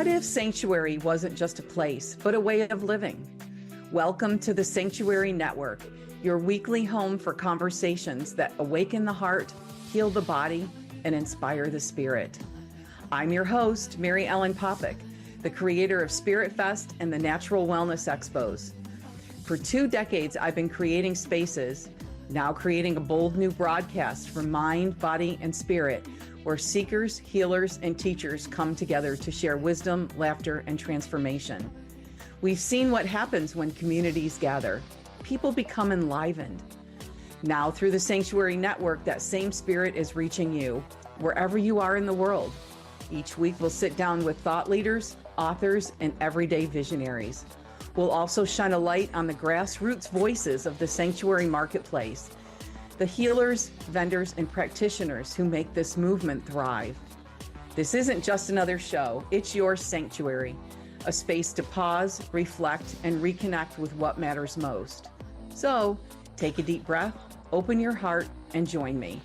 What if sanctuary wasn't just a place, but a way of living? Welcome to the Sanctuary Network, your weekly home for conversations that awaken the heart, heal the body, and inspire the spirit. I'm your host, Mary Ellen Popyk, the creator of Spirit Fest and the Natural Wellness Expos. For 2 decades, I've been creating spaces, now creating a bold new broadcast for mind, body, and spirit, where seekers, healers, and teachers come together to share wisdom, laughter, and transformation. We've seen what happens when communities gather. People become enlivened. Now, through the Sanctuary Network, that same spirit is reaching you, wherever you are in the world. Each week, we'll sit down with thought leaders, authors, and everyday visionaries. We'll also shine a light on the grassroots voices of the sanctuary marketplace, the healers, vendors, and practitioners who make this movement thrive. This isn't just another show, it's your sanctuary, a space to pause, reflect, and reconnect with what matters most. So, take a deep breath, open your heart, and join me.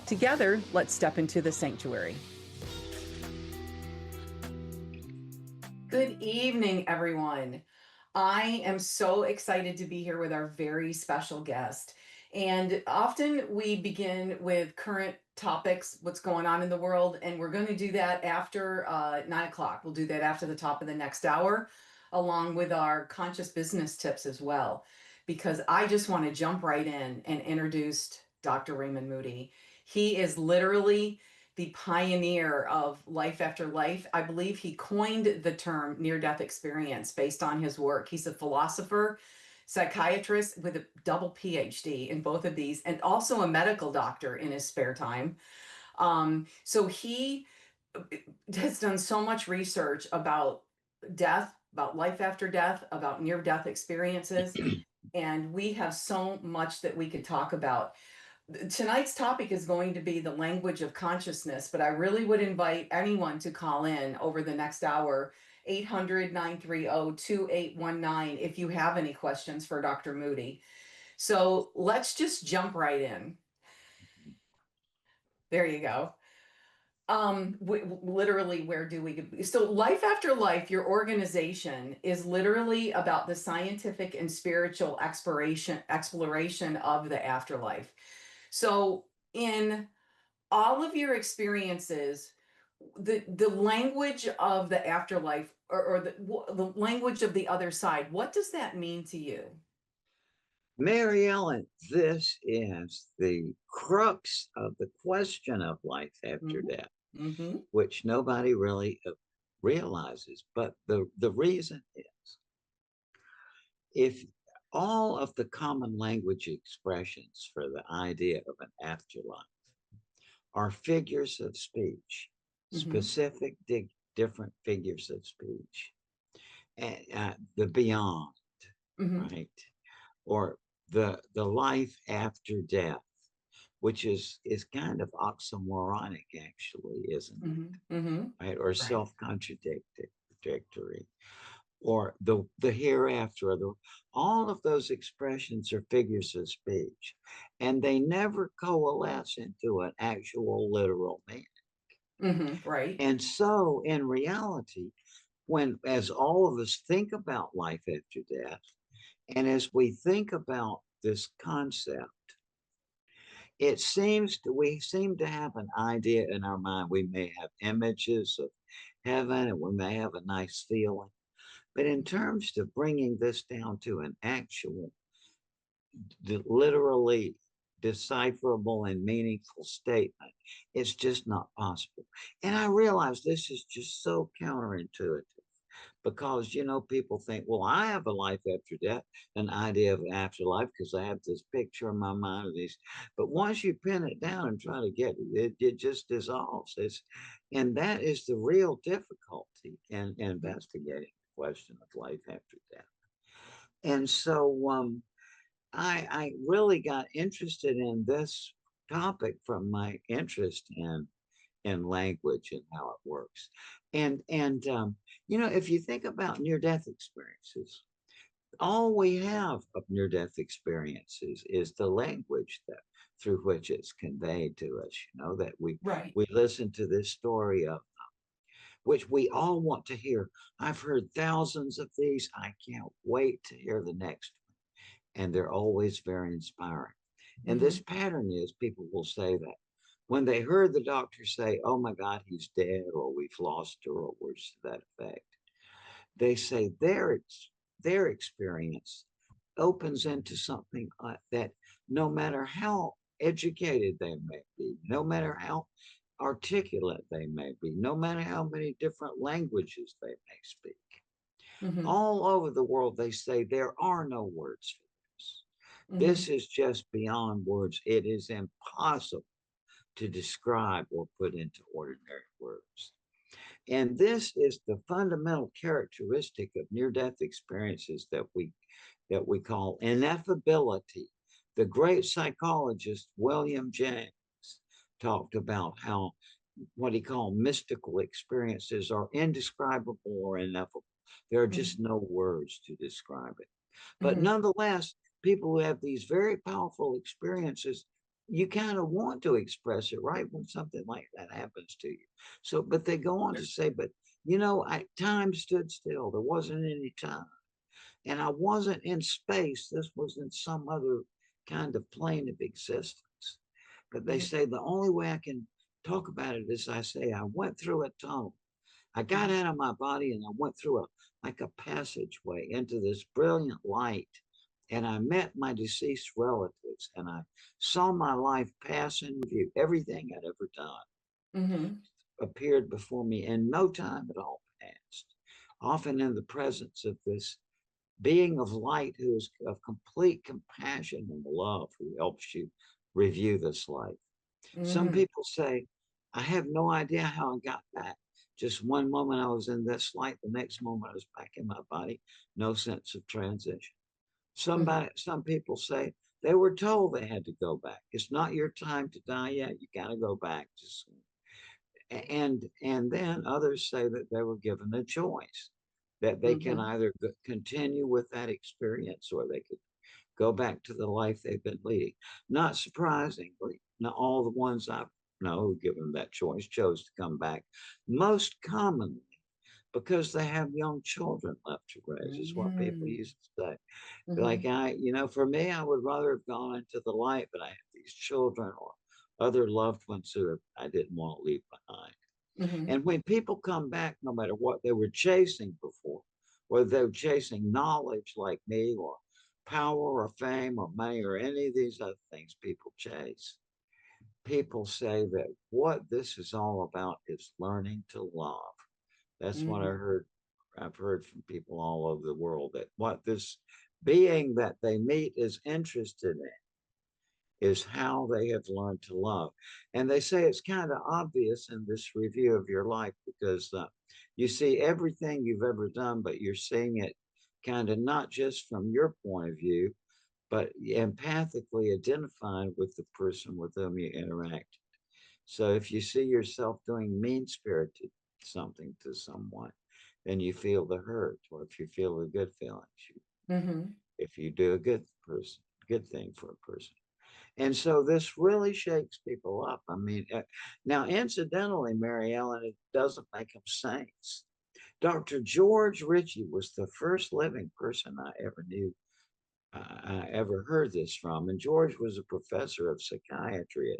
Together, let's step into the sanctuary. Good evening, everyone. I am so excited to be here with our very special guest. And often we begin with current topics, what's going on in the world, and we're going to do that after 9 o'clock. We'll do that after the top of the next hour, along with our conscious business tips as well, because I just want to jump right in and introduce Dr. Raymond Moody. He is literally the pioneer of life after life. I believe he coined the term near-death experience based on his work. He's a philosopher, psychiatrist with a double Ph.D. in both of these, and also a medical doctor in his spare time. So he has done so much research about death, about life after death, about near-death experiences, and we have so much that we could talk about. Tonight's topic is going to be the language of consciousness, but I really would invite anyone to call in over the next hour, 800-930-2819, if you have any questions for Dr. Moody. So let's just jump right in. There you go. Literally, where do we? So Life After Life, your organization, is literally about the scientific and spiritual exploration of the afterlife. So in all of your experiences, the language of the afterlife or the language of the other side, what does that mean to you? Mary Ellen, this is the crux of the question of life after death, which nobody really realizes. But the reason is, if all of the common language expressions for the idea of an afterlife are figures of speech, specific different figures of speech, and the beyond, right? Or the life after death, which is kind of oxymoronic, actually, isn't it? Right? Or self-contradictory. Or the hereafter, all of those expressions are figures of speech, and they never coalesce into an actual literal meaning. Right. And so in reality, as all of us think about life after death, and as we think about this concept, we seem to have an idea in our mind. We may have images of heaven, and we may have a nice feeling. But in terms of bringing this down to an actual, literally decipherable and meaningful statement, it's just not possible. And I realize this is just so counterintuitive, because, people think, well, I have a life after death, an idea of an afterlife, because I have this picture in my mind of these. But once you pin it down and try to get it, it just dissolves. And that is the real difficulty in investigating the question of life after death. And so I really got interested in this topic from my interest in language and how it works. And if you think about near-death experiences, all we have of near-death experiences is the language through which it's conveyed to us. That we listen to this story of which we all want to hear. I've heard thousands of these. I can't wait to hear the next one. And they're always very inspiring. And this pattern is people will say that when they heard the doctor say, oh my God, he's dead, or we've lost her, or words to that effect, they say their experience opens into something that no matter how educated they may be, no matter how articulate they may be, no matter how many different languages they may speak, all over the world, they say there are no words for this. This is just beyond words. It is impossible to describe or put into ordinary words. And this is the fundamental characteristic of near-death experiences that we call ineffability. The great psychologist William James talked about how what he called mystical experiences are indescribable or ineffable. There are just no words to describe it. But nonetheless, people who have these very powerful experiences, you kind of want to express it, right? When something like that happens to you. So, but they go on to say, but time stood still. There wasn't any time. And I wasn't in space. This was in some other kind of plane of existence. But they say the only way I can talk about it is I say, I went through a tunnel. I got out of my body and I went through like a passageway into this brilliant light. And I met my deceased relatives and I saw my life pass in review. Everything I'd ever done appeared before me in no time at all passed. Often in the presence of this being of light who is of complete compassion and love, who helps you review this life. Some people say, I have no idea how I got back. Just one moment I was in this light, the next moment I was back in my body, no sense of transition. Some people say they were told they had to go back. It's not your time to die yet. You got to go back. And then others say that they were given a choice, that they can either continue with that experience or they could go back to the life they've been leading. Not surprisingly, not all the ones I know who given that choice chose to come back. Most commonly because they have young children left to raise, is what people used to say. Like for me, I would rather have gone into the light, but I have these children or other loved ones who I didn't want to leave behind. And when people come back, no matter what they were chasing before, whether they were chasing knowledge like me or power or fame or money or any of these other things people chase, people say that what this is all about is learning to love. That's what I've heard from people all over the world, that what this being that they meet is interested in is how they have learned to love. And they say it's kind of obvious in this review of your life because you see everything you've ever done, but you're seeing it kind of not just from your point of view, but empathically identifying with the person with whom you interact. So if you see yourself doing mean-spirited something to someone, then you feel the hurt. Or if you feel the good feelings, if you do a good thing for a person. And so this really shakes people up. I mean, now, incidentally, Mary Ellen, it doesn't make them saints. Dr. George Ritchie was the first living person I ever knew, I ever heard this from. And George was a professor of psychiatry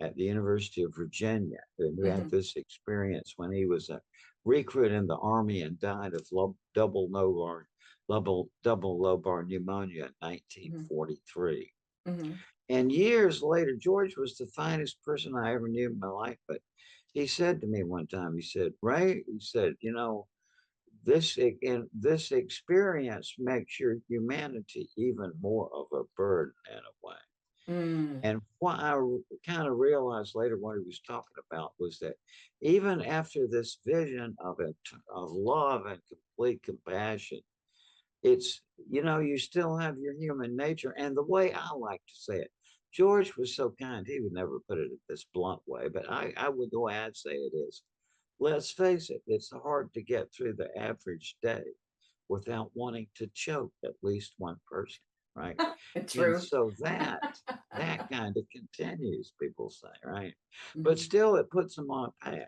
at the University of Virginia, who had this experience when he was a recruit in the army and died of double lobar pneumonia in 1943. And years later, George was the finest person I ever knew in my life. But he said to me one time, he said, Ray, he said, this experience makes your humanity even more of a burden in a way. And what I kind of realized later what he was talking about was that even after this vision of love and complete compassion, it's, you still have your human nature. And the way I like to say it, George was so kind, he would never put it this blunt way, but the way I'd say it is, let's face it, it's hard to get through the average day without wanting to choke at least one person, right? True. And so that kind of continues, people say, right? But still, it puts them on a path.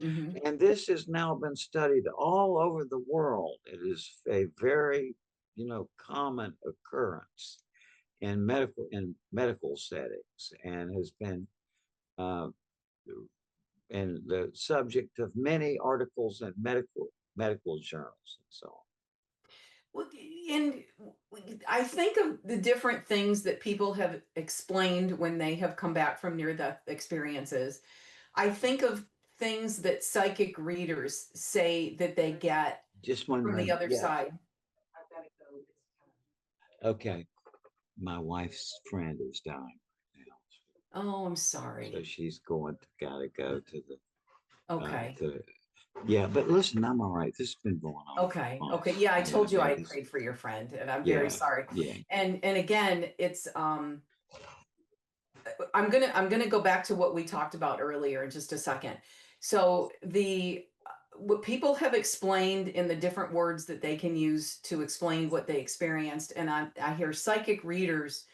And this has now been studied all over the world. It is a very, common occurrence in medical settings, and has been uh, and the subject of many articles in medical journals and so on. Well, and I think of the different things that people have explained when they have come back from near-death experiences. I think of things that psychic readers say that they get Just one from the moment. other Yeah. side. Okay. My wife's friend is dying right now. Oh, I'm So sorry. she's gotta go to the, Okay. yeah, but listen, I'm all right. This has been going on for Okay. months. Okay. Yeah, I told you I It's, prayed for your friend, and I'm very yeah, sorry. yeah. And again, it's I'm gonna go back to what we talked about earlier in just a second. So the what people have explained in the different words that they can use to explain what they experienced, and I hear psychic readers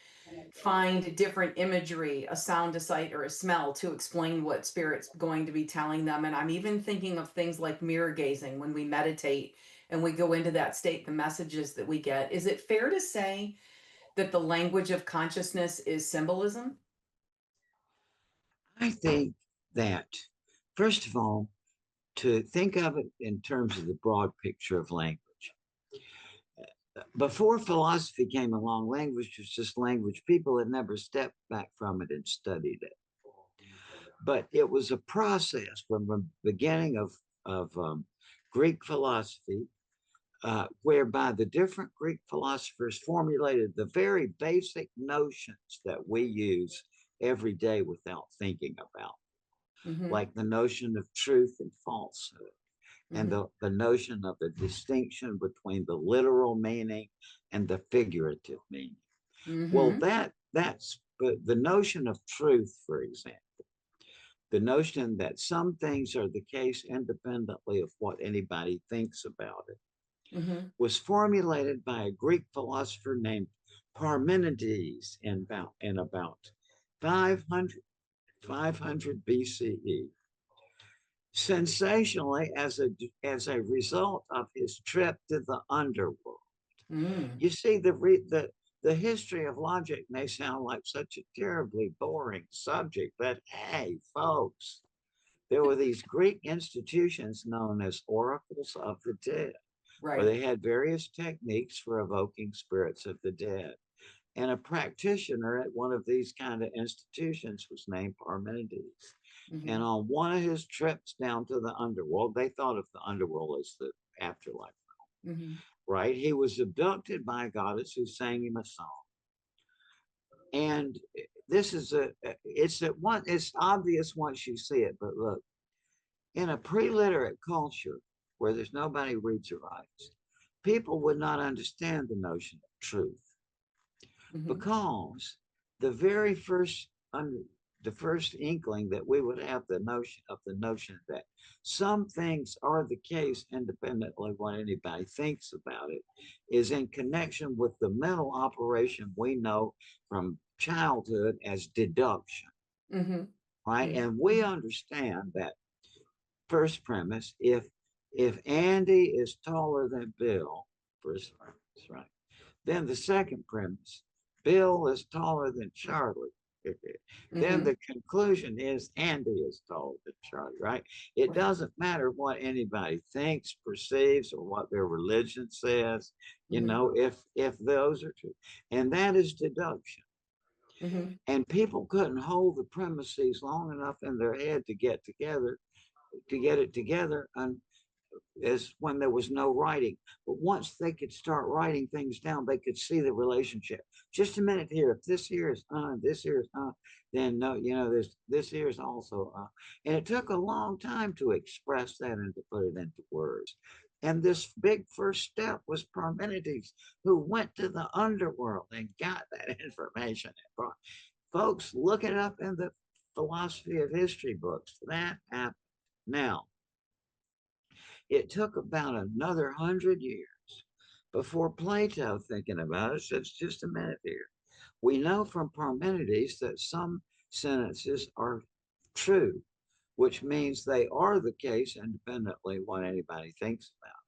find different imagery, a sound, a sight, or a smell to explain what spirit's going to be telling them. And I'm even thinking of things like mirror gazing when we meditate and we go into that state, the messages that we get. Is it fair to say that the language of consciousness is symbolism? I think that, first of all, to think of it in terms of the broad picture of language. Before philosophy came along, language was just language. People had never stepped back from it and studied it. But it was a process from the beginning of Greek philosophy, whereby the different Greek philosophers formulated the very basic notions that we use every day without thinking about, Mm-hmm. like the notion of truth and falsehood, and Mm-hmm. the notion of the distinction between the literal meaning and the figurative meaning. Well, Mm-hmm. that's but the notion of truth, for example, the notion that some things are the case independently of what anybody thinks about it, Mm-hmm. was formulated by a Greek philosopher named Parmenides in about 500, 500 BCE. Sensationally, as a result of his trip to the underworld. Mm. You see, the history of logic may sound like such a terribly boring subject, but hey, folks, there were these Greek institutions known as oracles of the dead, where Right. they had various techniques for evoking spirits of the dead. And a practitioner at one of these kind of institutions was named Parmenides. Mm-hmm. And on one of his trips down to the underworld, they thought of the underworld as the afterlife, Mm-hmm. right? He was abducted by a goddess who sang him a song. And this is it's obvious once you see it, but look, in a pre-literate culture where there's nobody who reads or writes, people would not understand the notion of truth, Mm-hmm. because the very first the first inkling that we would have the notion that some things are the case independently of what anybody thinks about it is in connection with the mental operation we know from childhood as deduction, Mm-hmm. right? Mm-hmm. And we understand that first premise, if Andy is taller than Bill, first premise, right? Then the second premise, Bill is taller than Charlie. Then Mm-hmm. the conclusion is Andy is taller than Charlie, right? It Right. doesn't matter what anybody thinks, perceives, or what their religion says, Mm-hmm. if those are true. And that is deduction. Mm-hmm. And people couldn't hold the premises long enough in their head to get it together, and is when there was no writing. But once they could start writing things down, they could see the relationship. Just a minute here. If this here is this here is then no, this here is also And it took a long time to express that and to put it into words. And this big first step was Parmenides, who went to the underworld and got that information. Folks, look it up in the philosophy of history books. That happened. Now, it took about another 100 years before Plato, thinking about it, says, just a minute here. We know from Parmenides that some sentences are true, which means they are the case independently what anybody thinks about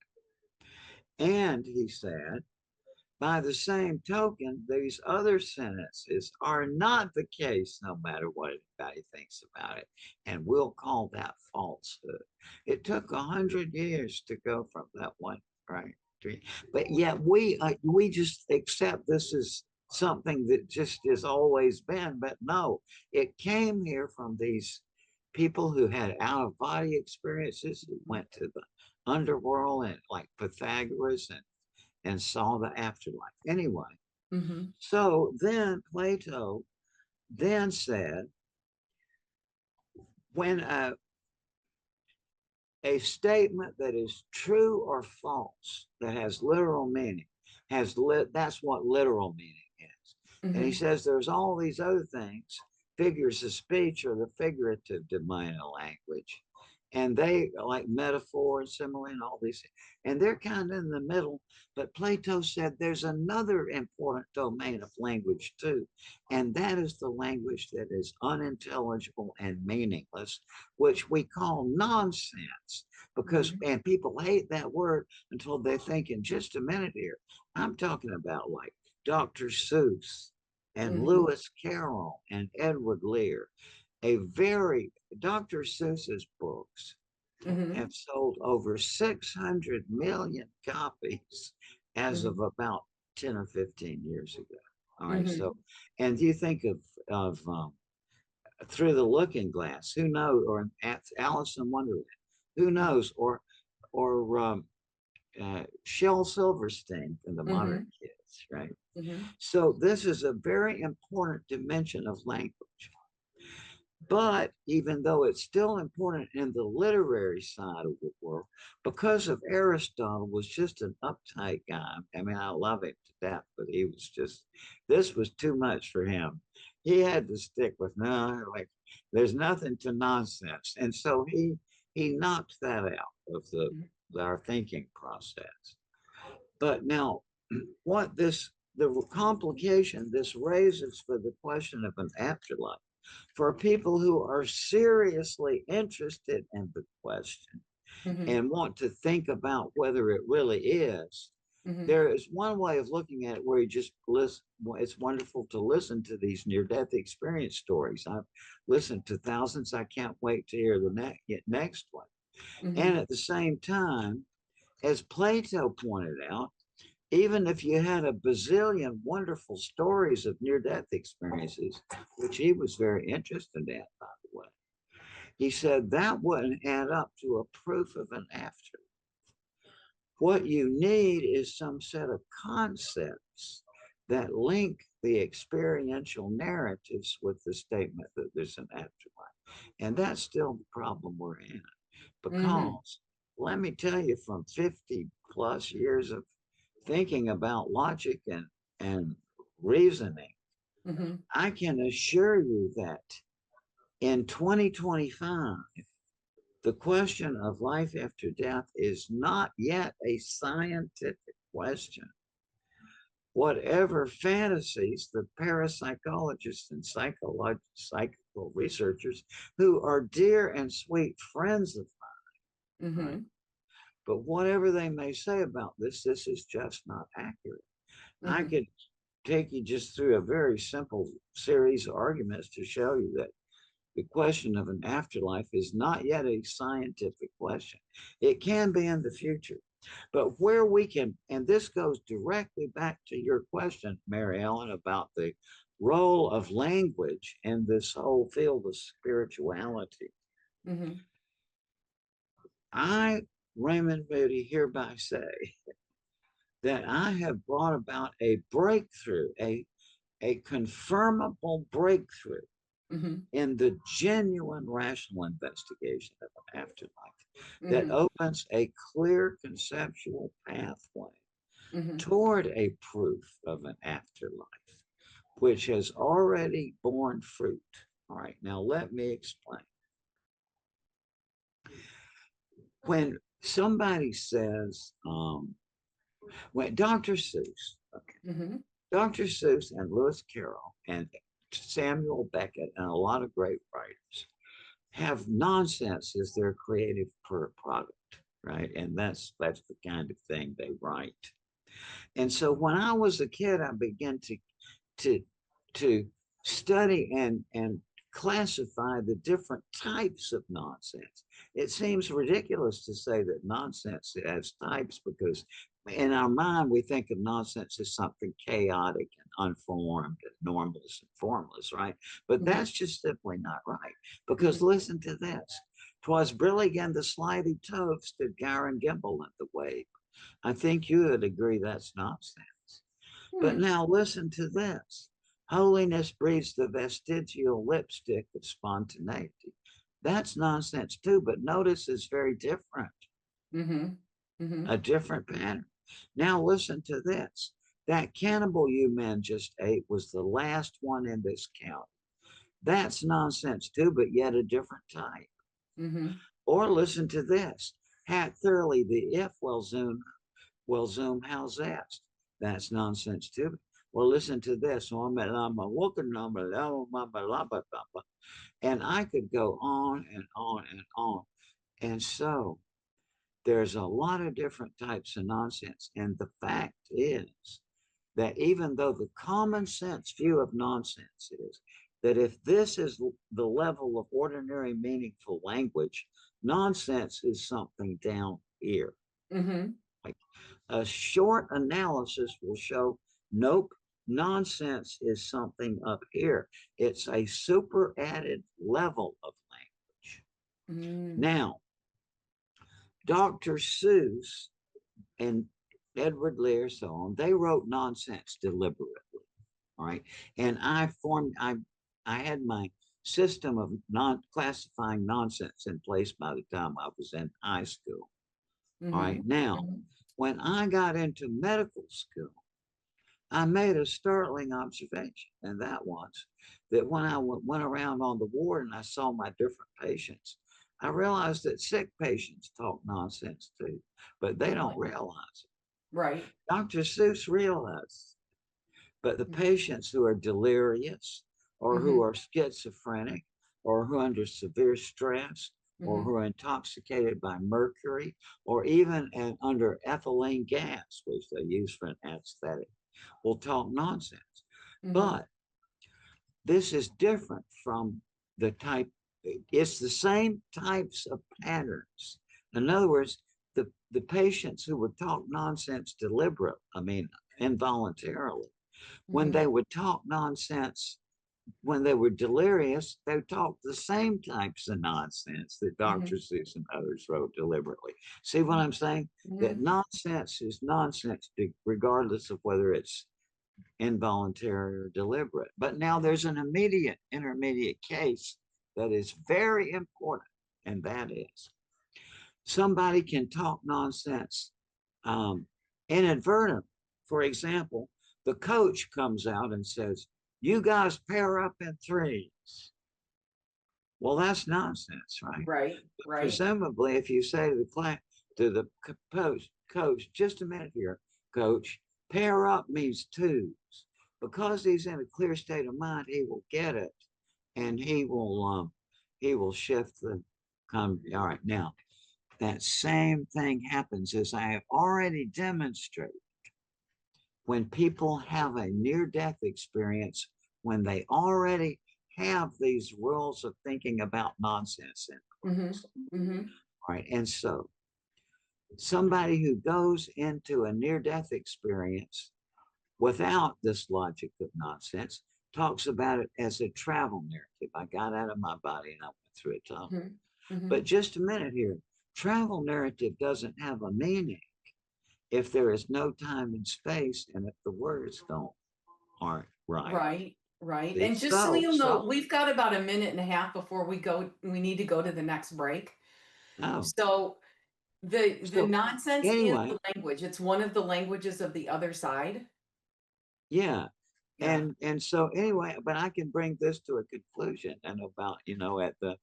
it. And he said, by the same token, these other sentences are not the case no matter what anybody thinks about it. And we'll call that falsehood. It took 100 years to go from that one, right? But yet we just accept this as something that just has always been. But no, it came here from these people who had out of body experiences, who went to the underworld and like Pythagoras and saw the afterlife. Anyway, so then Plato then said, when a statement that is true or false, that has literal meaning, that's what literal meaning is. And he says there's all these other things, figures of speech or the figurative domain of language. And they like metaphor and simile and all these, and they're kind of in the middle. But Plato said there's another important domain of language too, and that is the language that is unintelligible and meaningless, which we call nonsense. Because and people hate that word until they think in just a minute here. I'm talking about like Dr. Seuss and Lewis Carroll and Edward Lear. Dr. Seuss's books have sold over 600 million copies as of about 10 or 15 years ago. All right. So, and you think of Through the Looking Glass, who knows, or Alice in Wonderland, who knows, or Shel Silverstein from the Modern Kids, right? So this is a very important dimension of language. But even though it's still important in the literary side of the world, because of Aristotle was just an uptight guy. I mean, I love him to death, but he was just, this was too much for him. He had to stick with, no, like, there's nothing to nonsense. And so he knocked that out of our thinking process. But now, the complication this raises for the question of an afterlife, for people who are seriously interested in the question and want to think about whether it really is, there is one way of looking at it where you just listen. It's wonderful to listen to these near-death experience stories. I've listened to thousands. I can't wait to hear the next one. And at the same time, as Plato pointed out, even if you had a bazillion wonderful stories of near-death experiences, which he was very interested in, by the way, he said that wouldn't add up to a proof of an afterlife. What you need is some set of concepts that link the experiential narratives with the statement that there's an afterlife. And that's still the problem we're in. Because let me tell you, from 50 plus years of thinking about logic and reasoning, I can assure you that in 2025, the question of life after death is not yet a scientific question. Whatever fantasies the parapsychologists and psychical researchers, who are dear and sweet friends of mine, right? But whatever they may say about this is just not accurate. I could take you just through a very simple series of arguments to show you that the question of an afterlife is not yet a scientific question. It can be in the future. But where we can, and this goes directly back to your question, Mary Ellen, about the role of language in this whole field of spirituality. I, Raymond Moody, hereby say that I have brought about a breakthrough, a confirmable breakthrough in the genuine rational investigation of an afterlife that opens a clear conceptual pathway toward a proof of an afterlife, which has already borne fruit. All right, now let me explain. When somebody says, when Dr. Seuss, Dr. Seuss and Lewis Carroll and Samuel Beckett and a lot of great writers have nonsense as their creative product, right? And that's the kind of thing they write. And so when I was a kid, I began to to study and classify the different types of nonsense. It seems ridiculous to say that nonsense has types because in our mind we think of nonsense as something chaotic and unformed and normless and formless, right? But Mhm. that's just simply not right. Because Mhm. listen to this. 'Twas brilliant the slithy toad stood Garen Gimble at the wave. I think you would agree that's nonsense. But Hmm. now listen to this. Holiness breeds the vestigial lipstick of spontaneity. That's nonsense too, but notice it's very different, Mhm. Mhm. a different pattern. Now listen to this. That cannibal you men just ate was the last one in this count. That's nonsense too, but yet a different type. Mhm. Or listen to this. Hack thoroughly the if well, Zoom, how's that? That's nonsense too. Well, listen to this. And I could go on and on and on. And so there's a lot of different types of nonsense. And the fact is that even though the common sense view of nonsense is that if this is the level of ordinary meaningful language, nonsense is something down here. Mhm. Like a short analysis will show nope, nonsense is something up here. It's a super added level of language. Mm. Now, Dr. Seuss and Edward Lear, so on, they wrote nonsense deliberately. All right. And I had my system of non classifying nonsense in place by the time I was in high school. All right. Mhm. Now, Mhm. when I got into medical school, I made a startling observation, and that was that when I went around on the ward and I saw my different patients, I realized that sick patients talk nonsense too, but they don't Really? realize it. Right. Dr. Seuss realized, but the patients who are delirious or who Mhm. are schizophrenic or who are under severe stress or who Mhm. are intoxicated by mercury or even under ethylene gas, which they use for an anesthetic, will talk nonsense. Mhm. But this is different from the type, it's the same types of patterns. In other words, the patients who would talk nonsense deliberately, I mean, involuntarily, when Mhm. they would talk nonsense, when they were delirious, they talked the same types of nonsense that Dr. Mhm. Seuss and others wrote deliberately. See what I'm saying? That Mhm. nonsense is nonsense, regardless of whether it's involuntary or deliberate. But now there's an immediate intermediate case that is very important, and that is somebody can talk nonsense um, inadvertent. For example, the coach comes out and says, "You guys pair up in threes." Well, that's nonsense, right? Right. Right. Presumably, if you say to the class, to the coach, just a minute here, coach, pair up means twos. Because he's in a clear state of mind, he will get it, and he will shift the. All right, now that same thing happens as I have already demonstrated when people have a near death experience, when they already have these rules of thinking about nonsense in Mhm. place. Mhm. Right. And so somebody who goes into a near death experience without this logic of nonsense talks about it as a travel narrative. I got out of my body and I went through a tunnel. Mhm. But Mhm. just a minute here, travel narrative doesn't have a meaning if there is no time and space and if the words aren't right. Right. Right. See? And just so you know, So we've got about a minute and a half before we need to go to the next break. no. So the So nonsense is anyway, the language. It's one of the languages of the other side. yeah. Yeah. And so anyway, but I can bring this to a conclusion and about, at the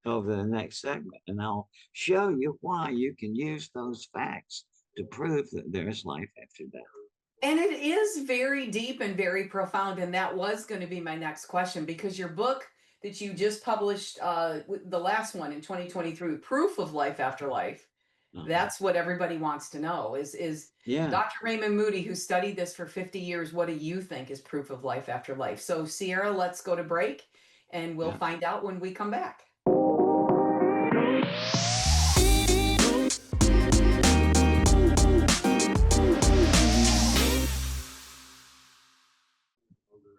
over the next segment, and I'll show you why you can use those facts to prove that there's life after death. And it is very deep and very profound. And that was going to be my next question because your book that you just published the last one in 2023, Proof of Life After Life. That's what everybody wants to know is Yeah. Dr. Raymond Moody, who studied this for 50 years, what do you think is proof of life after life? So Sierra, let's go to break and we'll find out when we come back.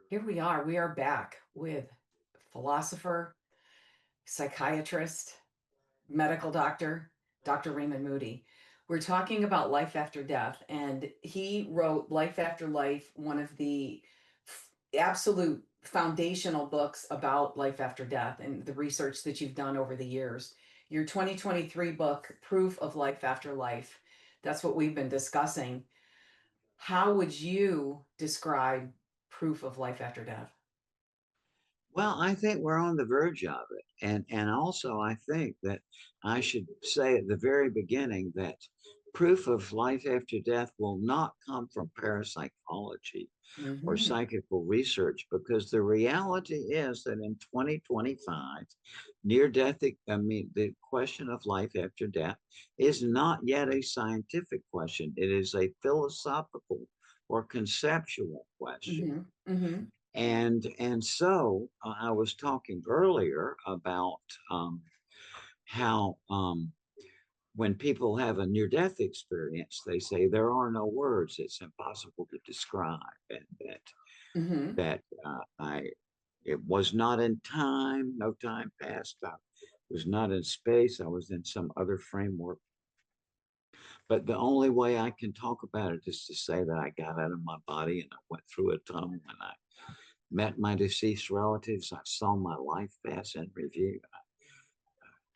Here we are. We are back with philosopher, psychiatrist, medical doctor, Dr. Raymond Moody. We're talking about life after death, and he wrote Life After Life, one of the absolute foundational books about life after death and the research that you've done over the years. Your 2023 book, Proof of Life After Life, that's what we've been discussing. How would you describe proof of life after death? Well, I think we're on the verge of it. And also I think that I should say at the very beginning that proof of life after death will not come from parapsychology or Mm-hmm. psychical research, because the reality is that in 2025, near death, I mean, the question of life after death is not yet a scientific question. It is a philosophical or conceptual question. Mm-hmm. Mm-hmm. And so I was talking earlier about how when people have a near death experience, they say there are no words, it's impossible to describe, and Mm-hmm. that I it was not in time, no time passed, I was not in space, I was in some other framework. But the only way I can talk about it is to say that I got out of my body and I went through a tunnel and I met my deceased relatives. I saw my life pass in review. I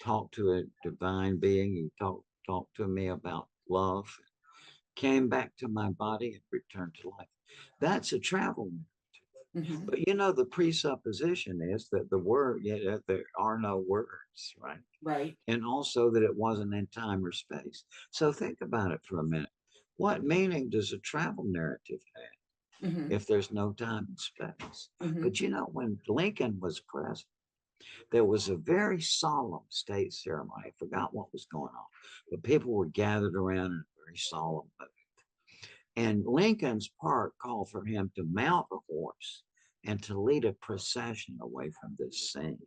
talked to a divine being. He talked to me about love, came back to my body and returned to life. That's a travel narrative. Mm-hmm. But the presupposition is that the word, there are no words, right? Right. And also that it wasn't in time or space. So think about it for a minute. What meaning does a travel narrative have Mm-hmm. if there's no time and space? Mm-hmm. But when Lincoln was president, there was a very solemn state ceremony. I forgot what was going on, but people were gathered around in a very solemn mood. And Lincoln's Park called for him to mount a horse and to lead a procession away from this scene.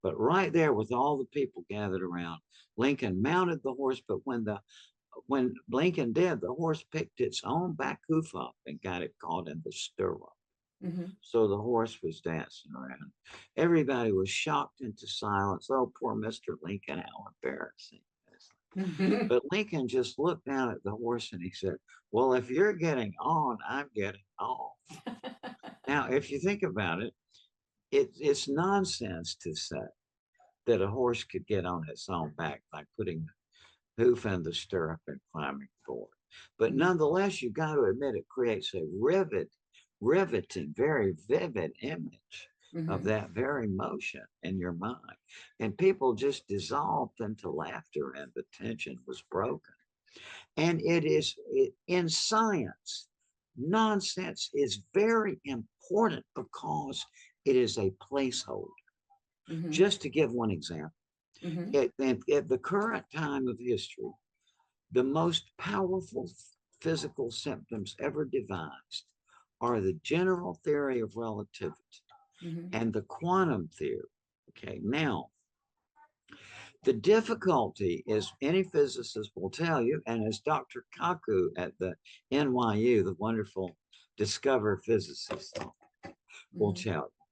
But right there, with all the people gathered around, Lincoln mounted the horse. But when Lincoln did, the horse picked its own back hoof up and got it caught in the stirrup. Mm-hmm. So the horse was dancing around. Everybody was shocked into silence. Oh, poor Mr. Lincoln, how embarrassing. Mm-hmm. But Lincoln just looked down at the horse and he said, well, if you're getting on, I'm getting off. Now, if you think about it, it's nonsense to say that a horse could get on its own back by putting the hoof in the stirrup and climbing forward. But Mm-hmm. nonetheless, you got to admit it creates a riveting, very vivid image of Mm-hmm. that very motion in your mind. And people just dissolved into laughter and the tension was broken. And in science, nonsense is very important because it is a placeholder. Mm-hmm. Just to give one example, Mm-hmm. at the current time of history, the most powerful physical symptoms ever devised are the general theory of relativity Mm-hmm. and the quantum theory. Okay, now the difficulty is any physicist will tell you, and as Dr. Kaku at the NYU, the wonderful Discover physicist, will Mm-hmm. tell you,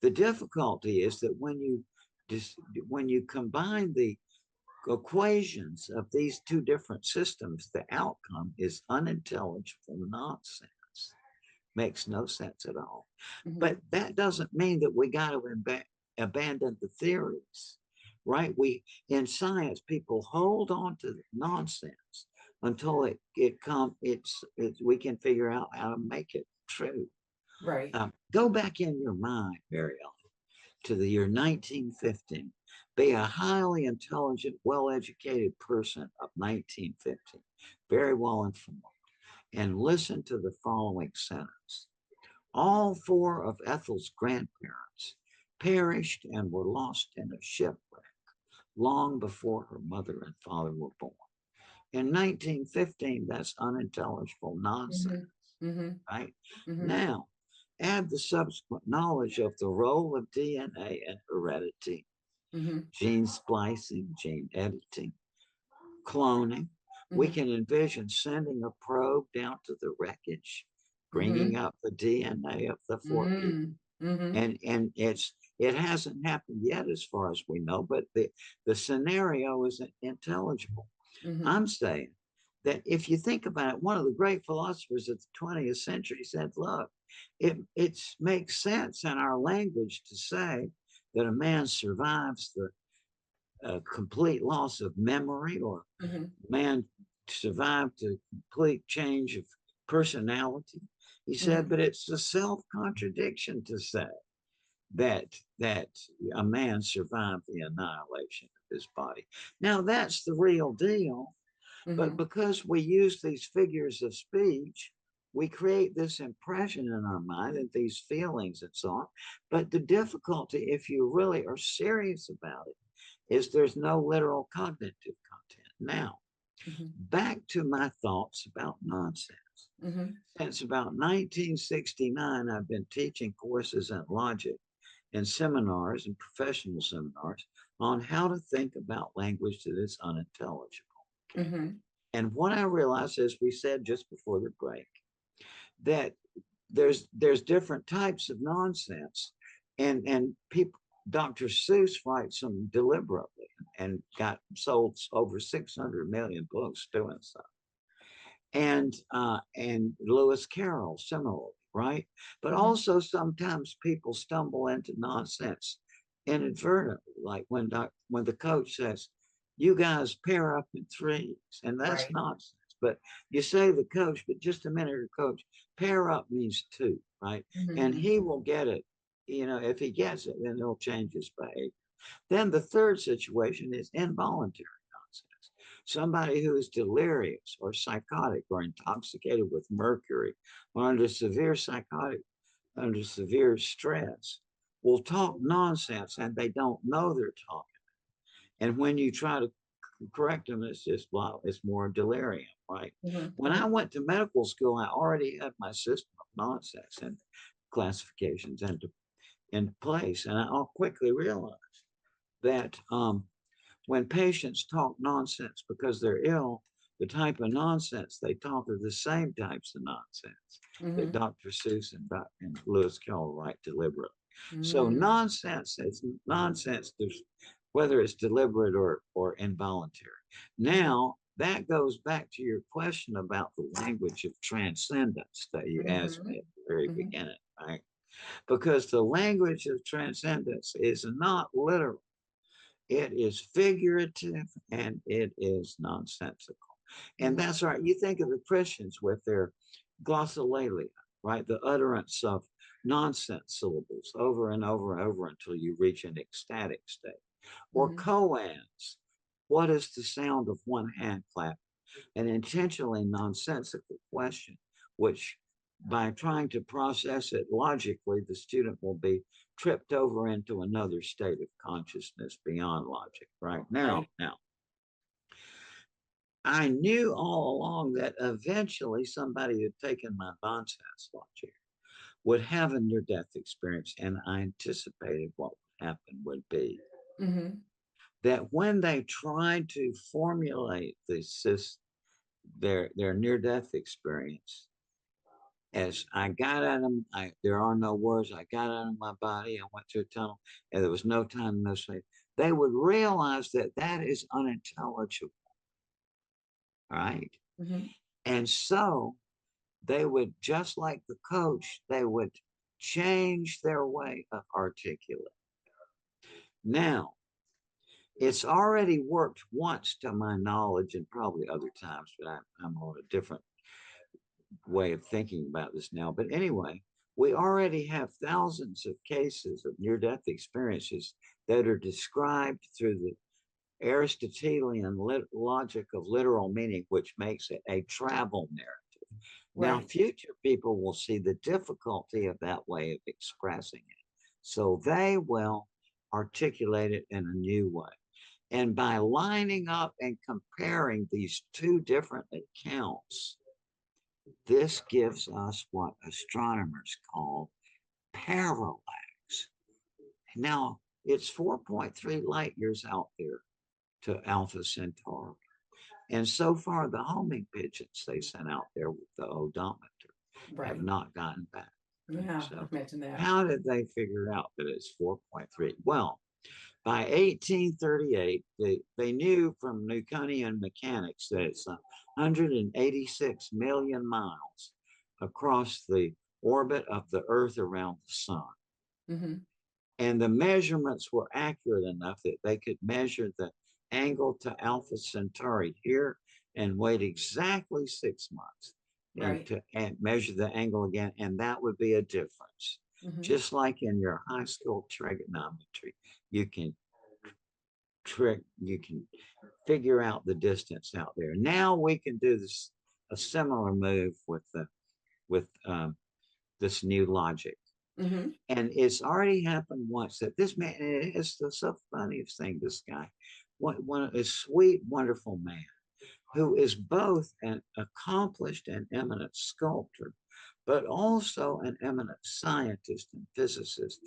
the difficulty is that when you combine the equations of these two different systems, the outcome is unintelligible nonsense. Makes no sense at all. Mm-hmm. But that doesn't mean that we got to abandon the theories, right? In science, people hold on to the nonsense until we can figure out how to make it true. Right. Go back in your mind, Marielle, to the year 1915. Be a highly intelligent, well-educated person of 1915, very well informed, and listen to the following sentence. All four of Ethel's grandparents perished and were lost in a shipwreck long before her mother and father were born. In 1915, that's unintelligible nonsense, Mm-hmm. right? Mm-hmm. Now, add the subsequent knowledge of the role of DNA in heredity, Mm-hmm. gene splicing, gene editing, cloning. We Mm-hmm. can envision sending a probe down to the wreckage, bringing Mm-hmm. up the DNA of the four people. Mm-hmm. And it hasn't happened yet as far as we know, but the scenario is intelligible. Mm-hmm. I'm saying that if you think about it, one of the great philosophers of the 20th century said, look, it makes sense in our language to say that a man survives the complete loss of memory, or Mm-hmm. man survived a complete change of personality. He said, Mm-hmm. but it's a self contradiction to say that that a man survived the annihilation of his body. Now that's the real deal, but Mm-hmm. because we use these figures of speech, we create this impression in our mind and these feelings and so on. But the difficulty, if you really are serious about it, is there's no literal cognitive content. Now, Mm-hmm. back to my thoughts about nonsense. Mm-hmm. Since about 1969, I've been teaching courses in logic and seminars and professional seminars on how to think about language that is unintelligible. Okay. Mm-hmm. And what I realized, as we said just before the break, that there's different types of nonsense, and people. Dr. Seuss writes them deliberately and got sold over 600 million books doing so. And Lewis Carroll similarly, right? But Mm-hmm. also sometimes people stumble into nonsense inadvertently, like when the coach says, "You guys pair up in threes," and that's Right. nonsense. But you say the coach, but just a minute, coach, pair up means two, right? And Mm-hmm. he will get it. If he gets it, then he'll change his behavior. Then the third situation is involuntary nonsense. Somebody who is delirious or psychotic or intoxicated with mercury or under severe stress will talk nonsense and they don't know they're talking. And when you try to correct them, it's just, well, it's more delirium, right? When Mm-hmm. I went to medical school, I already had my system of nonsense and classifications into place. And I'll quickly realize that when patients talk nonsense because they're ill, the type of nonsense they talk are the same types of nonsense that Mm-hmm. Dr. Seuss and Lewis Carroll write deliberately. So Mm-hmm. nonsense is nonsense, whether it's deliberate or involuntary. Mm-hmm. Now, that goes back to your question about the language of transcendence that you asked Mm-hmm. me at the very Mm-hmm. beginning, right? Because the language of transcendence is not literal. It is figurative and it is nonsensical. And Mm-hmm. that's right. You think of the Christians with their glossolalia, right? The utterance of nonsense syllables over and over and over until you reach an ecstatic state. Or Mm-hmm. koans. What is the sound of one hand clap? An intentionally nonsensical question, which by trying to process it logically, the student will be tripped over into another state of consciousness beyond logic. Right Right. now, I knew all along that eventually somebody who'd taken my nonsense logic would have a near death experience, and I anticipated what would happen would be Mm-hmm. that when they tried to formulate their near death experience, as I got at them, there are no words. I got out of my body. I went through a tunnel, and there was no time, no space. They would realize that that is unintelligible, right? Mm-hmm. And so they would, just like the coach, they would change their way of articulate. Now, it's already worked once to my knowledge, and probably other times, but I'm on a different way of thinking about this now. But anyway, we already have thousands of cases of near death experiences that are described through the Aristotelian logic of literal meaning, which makes it a travel narrative. Now, Right. future people will see the difficulty of that way of expressing it. So they will articulate it in a new way. And by lining up and comparing these two different accounts, this gives us what astronomers call parallax. Now, it's 4.3 light years out there to Alpha Centauri. And so far, the homing pigeons they sent out there with the odometer have not gotten back. Yeah, So I've mentioned that. how did they figure out that it's 4.3? Well, by 1838, they knew from Newtonian mechanics that it's 186 million miles across the orbit of the Earth around the sun. Mm-hmm. And the measurements were accurate enough that they could measure the angle to Alpha Centauri here and wait exactly 6 months and measure the angle again. And that would be a difference. Mm-hmm. Just like in your high school trigonometry, you can figure out the distance out there. Now we can do this a similar move with this new logic. Mm-hmm. And it's already happened once that this man, it's the so funniest thing, this guy, one a sweet, wonderful man who is both an accomplished and eminent sculptor, but also an eminent scientist and physicist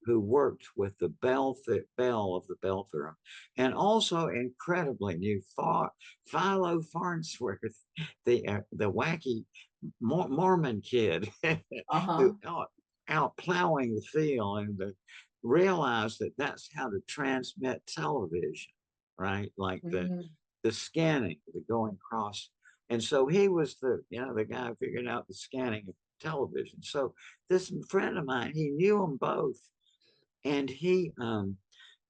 who worked with the bell of the Bell theorem, and also incredibly knew Philo Farnsworth, the wacky Mormon kid who out plowing the field and realized that that's how to transmit television, right? Like the scanning, the going across. And so he was the guy figuring out the scanning of television. So this friend of mine, he knew them both. And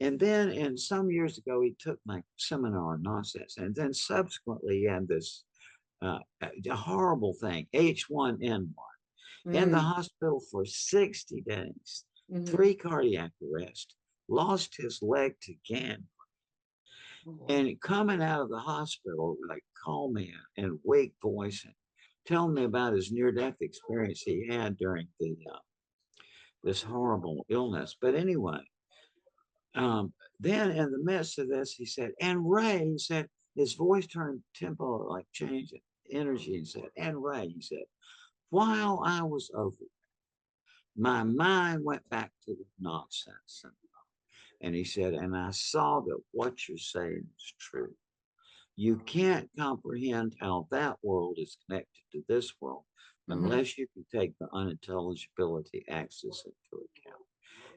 and then some years ago, he took my seminar on nonsense. And then subsequently, he had this a horrible thing, H1N1, in the hospital for 60 days, 3 cardiac arrests, lost his leg to gangrene. And coming out of the hospital, like, call me in weak voice and tell me about his near-death experience he had during this horrible illness. But anyway, then in the midst of this, he said, and Ray, he said, his voice turned tempo, like changed energy, and said, and Ray, he said, while I was over, my mind went back to the nonsense. And he said, and I saw that what you're saying is true. You can't comprehend how that world is connected to this world unless you can take the unintelligibility axis into account.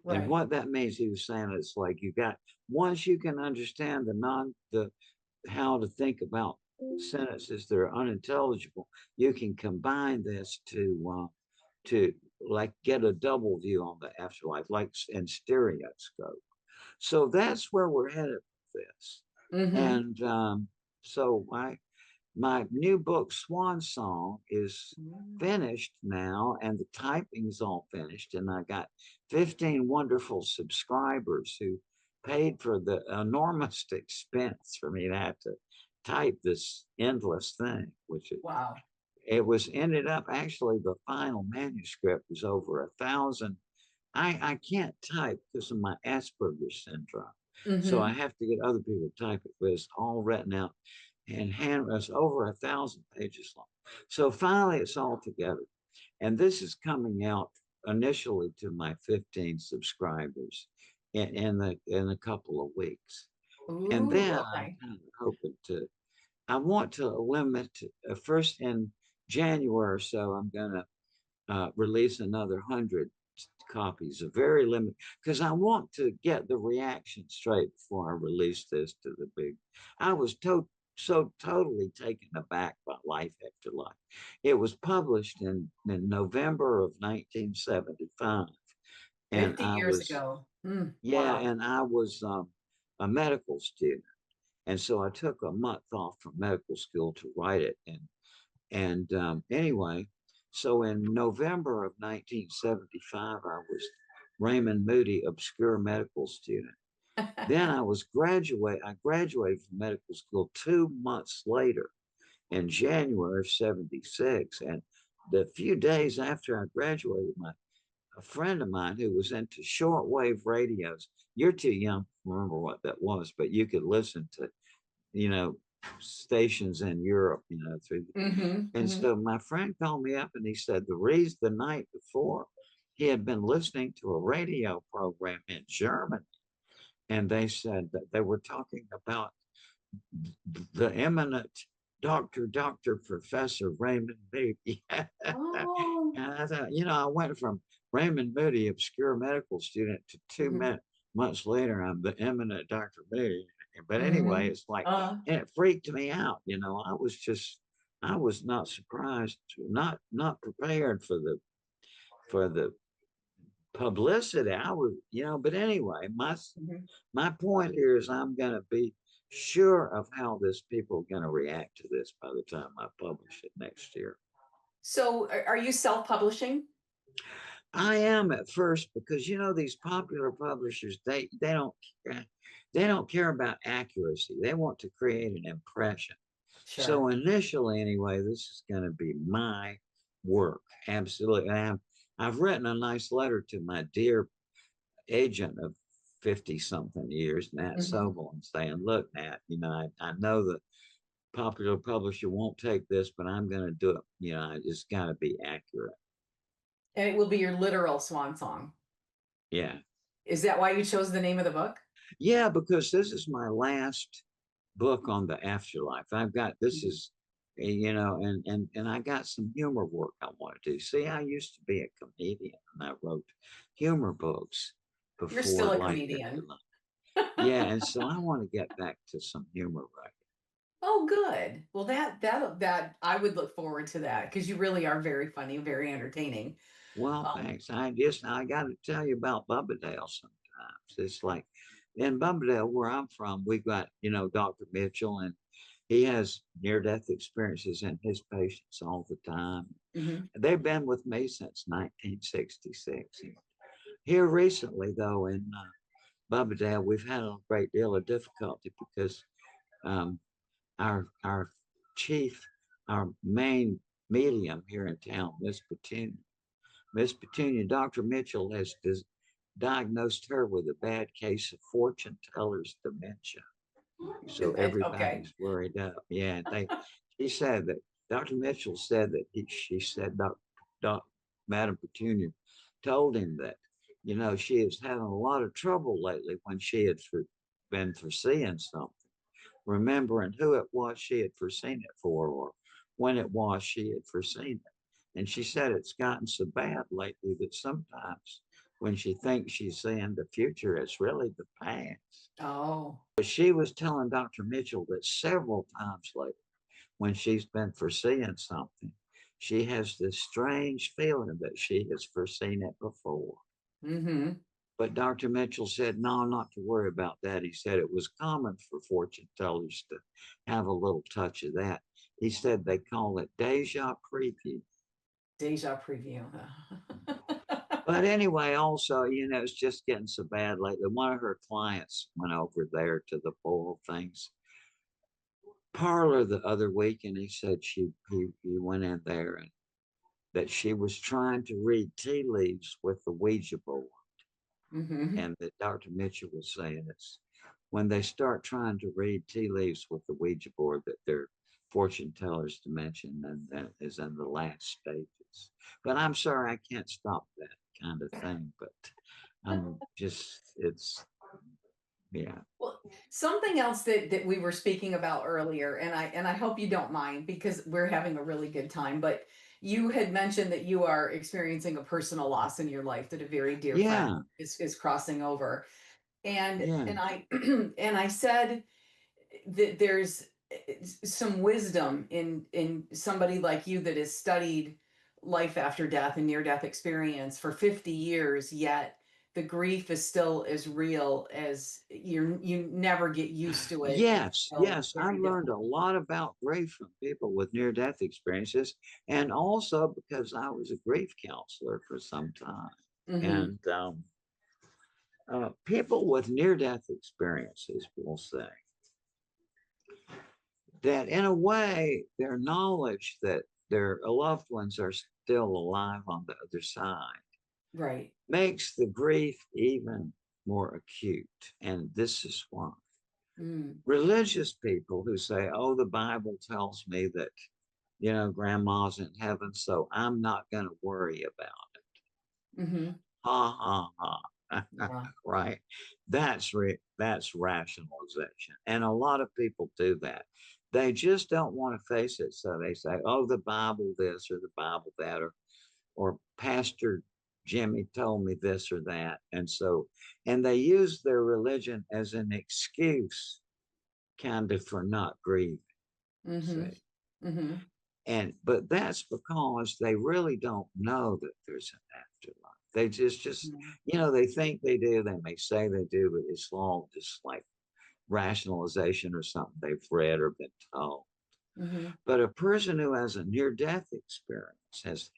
Right. And what that means, he was saying, it's like once you can understand how to think about sentences that are unintelligible, you can combine this to like get a double view on the afterlife, like in stereoscope. So that's where we're headed with this. And so my new book, Swan Song, is finished now, and the typing's all finished. And I got 15 wonderful subscribers who paid for the enormous expense for me to have to type this endless thing, which ended up, actually, the final manuscript was over 1,000. I can't type because of my Asperger's syndrome. So I have to get other people to type it, but it's all written out and it's over 1,000 pages long. So finally it's all together. And this is coming out initially to my 15 subscribers in a couple of weeks. Ooh, and then I'm kind of hoping I want to limit first in January or so, I'm going to release another 100 copies, of very limited, because I want to get the reaction straight before I release this to the big. I was so totally taken aback by Life After Life. It was published in November of 1975. 50 years ago. Yeah, wow. And I was a medical student. And so I took a month off from medical school to write it. And anyway, so in November of 1975, I was Raymond Moody, obscure medical student. Then I graduated from medical school 2 months later in January of 76. And the few days after I graduated, my a friend of mine who was into shortwave radios. You're too young to remember what that was, but you could listen to, you know, stations in Europe, you know, through. Mm-hmm. And Mm-hmm. so my friend called me up and he said the reason the night before he had been listening to a radio program in Germany, and they said that they were talking about the eminent Dr. Professor Raymond Moody. Oh. And I thought, you know, I went from Raymond Moody, obscure medical student, to Mm-hmm. months later, I'm the eminent Dr. Moody. But anyway, Mm-hmm. it's like, Uh, and it freaked me out. You know, I was not surprised, not prepared for the publicity. I was, you know, but anyway, mhm. my point here is I'm going to be sure of how this people are going to react to this by the time I publish it next year. So are you self-publishing? I am at first because you know these popular publishers care, they don't care about accuracy. They want to create an impression. So Sure. initially, anyway, this is going to be my work. Absolutely, I've written a nice letter to my dear agent of 50 something years, Nat Mm-hmm. Sobel, and saying, "Look, Nat, you know, I know the popular publisher won't take this, but I'm going to do it. You know, it's got to be accurate." And it will be your literal swan song. Yeah. Is that why you chose the name of the book? Yeah, because this is my last book on the afterlife. I've got this Mhm. is you know, and I got some humor work I want to do. See, I used to be a comedian and I wrote humor books You're before still a life comedian. after life. Yeah, and so I want to get back to some humor writing. Oh, good. Well, that I would look forward to that because you really are very funny, very entertaining. Well, Um, thanks. I got to tell you about Bubbadale sometimes. It's like in Bubbadale, where I'm from, we've got, you know, Dr. Mitchell, and he has near death experiences in his patients all the time. mhm. They've been with me since 1966. Here recently, though, in Bubbadale, we've had a great deal of difficulty because um, our chief, our main medium here in town, Miss Petunia, Dr. Mitchell has diagnosed her with a bad case of fortune teller's dementia. So Okay. everybody's worried up. Yeah, she said that Dr. Mitchell said that she said Madam Petunia told him that, you know, she is having a lot of trouble lately when she had been foreseeing something, remembering who it was she had foreseen it for or when it was she had foreseen it. And she said it's gotten so bad lately that sometimes when she thinks she's seeing the future, it's really the past. Oh. But she was telling Dr. Mitchell that several times lately, when she's been foreseeing something, she has this strange feeling that she has foreseen it before. Mm-hmm. But Dr. Mitchell said, no, not to worry about that. He said it was common for fortune tellers to have a little touch of that. He said they call it deja preview. Deja preview. But anyway, also, you know, it's just getting so bad lately. One of her clients went over there to the Boyle things parlor the other week, and he said he went in there and that she was trying to read tea leaves with the Ouija board, Mm-hmm. and that Dr. Mitchell was saying it's when they start trying to read tea leaves with the Ouija board that their fortune tellers dimension and that is in the last stages. But I'm sorry, I can't stop that kind of thing. But I'm just it's yeah. Well, something else that we were speaking about earlier, and I hope you don't mind because we're having a really good time, but you had mentioned that you are experiencing a personal loss in your life that a very dear friend Yeah, is crossing over. And yes. I and I said that there's some wisdom in somebody like you that has studied life after death and near death experience for 50 years, yet the grief is still as real as you never get used to it. It's Yes, still yes. I've very learned a difficult. lot about grief from people with near death experiences, and also because I was a grief counselor for some time. Hmm. And people with near death experiences will say that, in a way, their knowledge that their loved ones are still alive on the other side Right. makes the grief even more acute. And this is why. Mm. Religious people who say, oh, the Bible tells me that, grandma's in heaven, so I'm not going to worry about it. Mm-hmm. Ha ha ha. Yeah. Right. That's rationalization. And a lot of people do that. They just don't want to face it. So they say, oh, the Bible this or the Bible that, or Pastor Jimmy told me this or that. And they use their religion as an excuse kind of for not grieving. Mm-hmm. See. Mm-hmm. But that's because they really don't know that there's an afterlife. They just Mm-hmm. they think they do. They may say they do, but it's all just like rationalization or something they've read or been told. Mm-hmm. But a person who has a near-death experience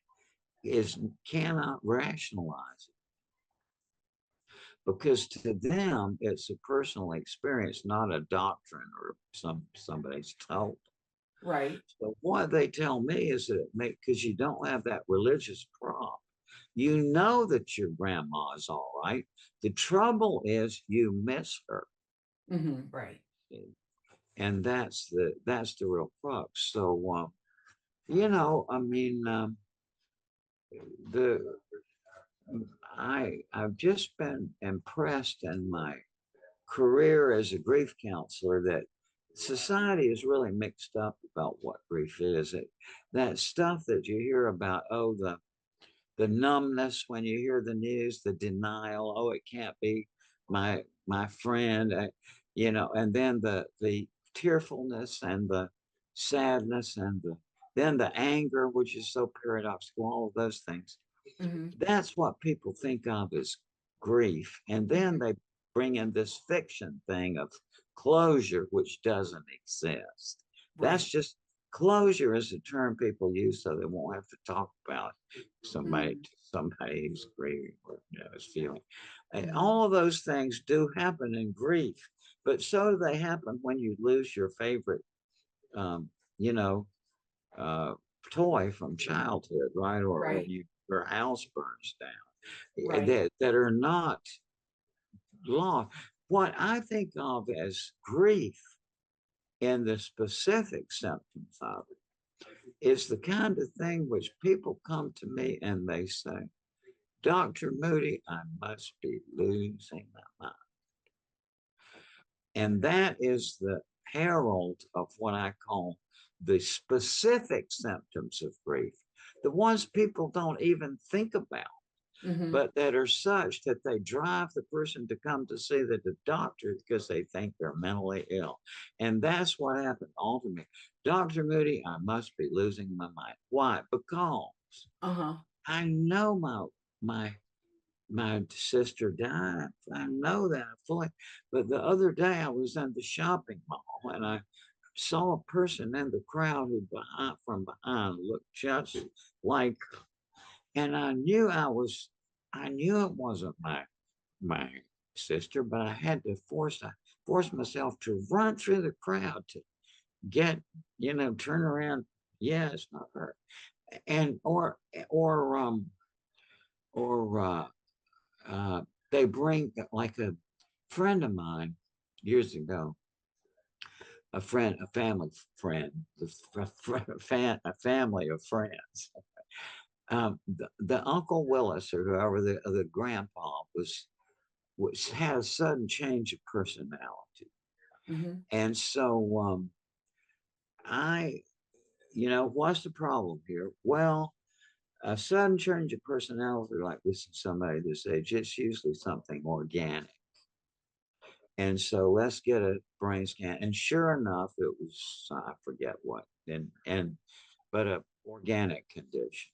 cannot rationalize it, because to them it's a personal experience, not a doctrine or somebody's told. Right. So what they tell me is that because you don't have that religious prop, you know that your grandma is all right. The trouble is you miss her. Mm-hmm. Right. And that's the real crux. So I mean, the I've just been impressed in my career as a grief counselor that society is really mixed up about what grief is. That stuff that you hear about, oh, the numbness when you hear the news, the denial, oh, it can't be my friend, and then the tearfulness and the sadness and then the anger, which is so paradoxical, all of those things. Mm-hmm. That's what people think of as grief. And then they bring in this fiction thing of closure, which doesn't exist. That's Right. just closure is a term people use so they won't have to talk about somebody Mm-hmm. somebody who's grieving or is feeling. And Mm-hmm. all of those things do happen in grief, but so do they happen when you lose your favorite, um, you know, uh, toy from childhood, right? Or Right. your house burns down, Right. that are not lost. What I think of as grief in the specific symptoms of it is the kind of thing which people come to me and they say, Dr. Moody, I must be losing my mind. And that is the herald of what I call the specific symptoms of grief, the ones people don't even think about, Mm-hmm. but that are such that they drive the person to come to see the doctor because they think they're mentally ill. And that's what happened all to me. Dr. Moody, I must be losing my mind. Why? Because Uh-huh. I know my sister died. I know that fully. But the other day I was in the shopping mall and I saw a person in the crowd who from behind looked just like, and I knew it wasn't my sister, but I had to force myself to run through the crowd to get, turn around. Yeah, it's not her. And or or they bring like a friend of mine years ago, a family friend, a family of friends. The Uncle Willis or whoever the grandpa was had a sudden change of personality, Mm-hmm. and so I, what's the problem here? Well, a sudden change of personality like this in somebody this age, it's usually something organic. And so let's get a brain scan. And sure enough, it was, I forget what, but a organic condition.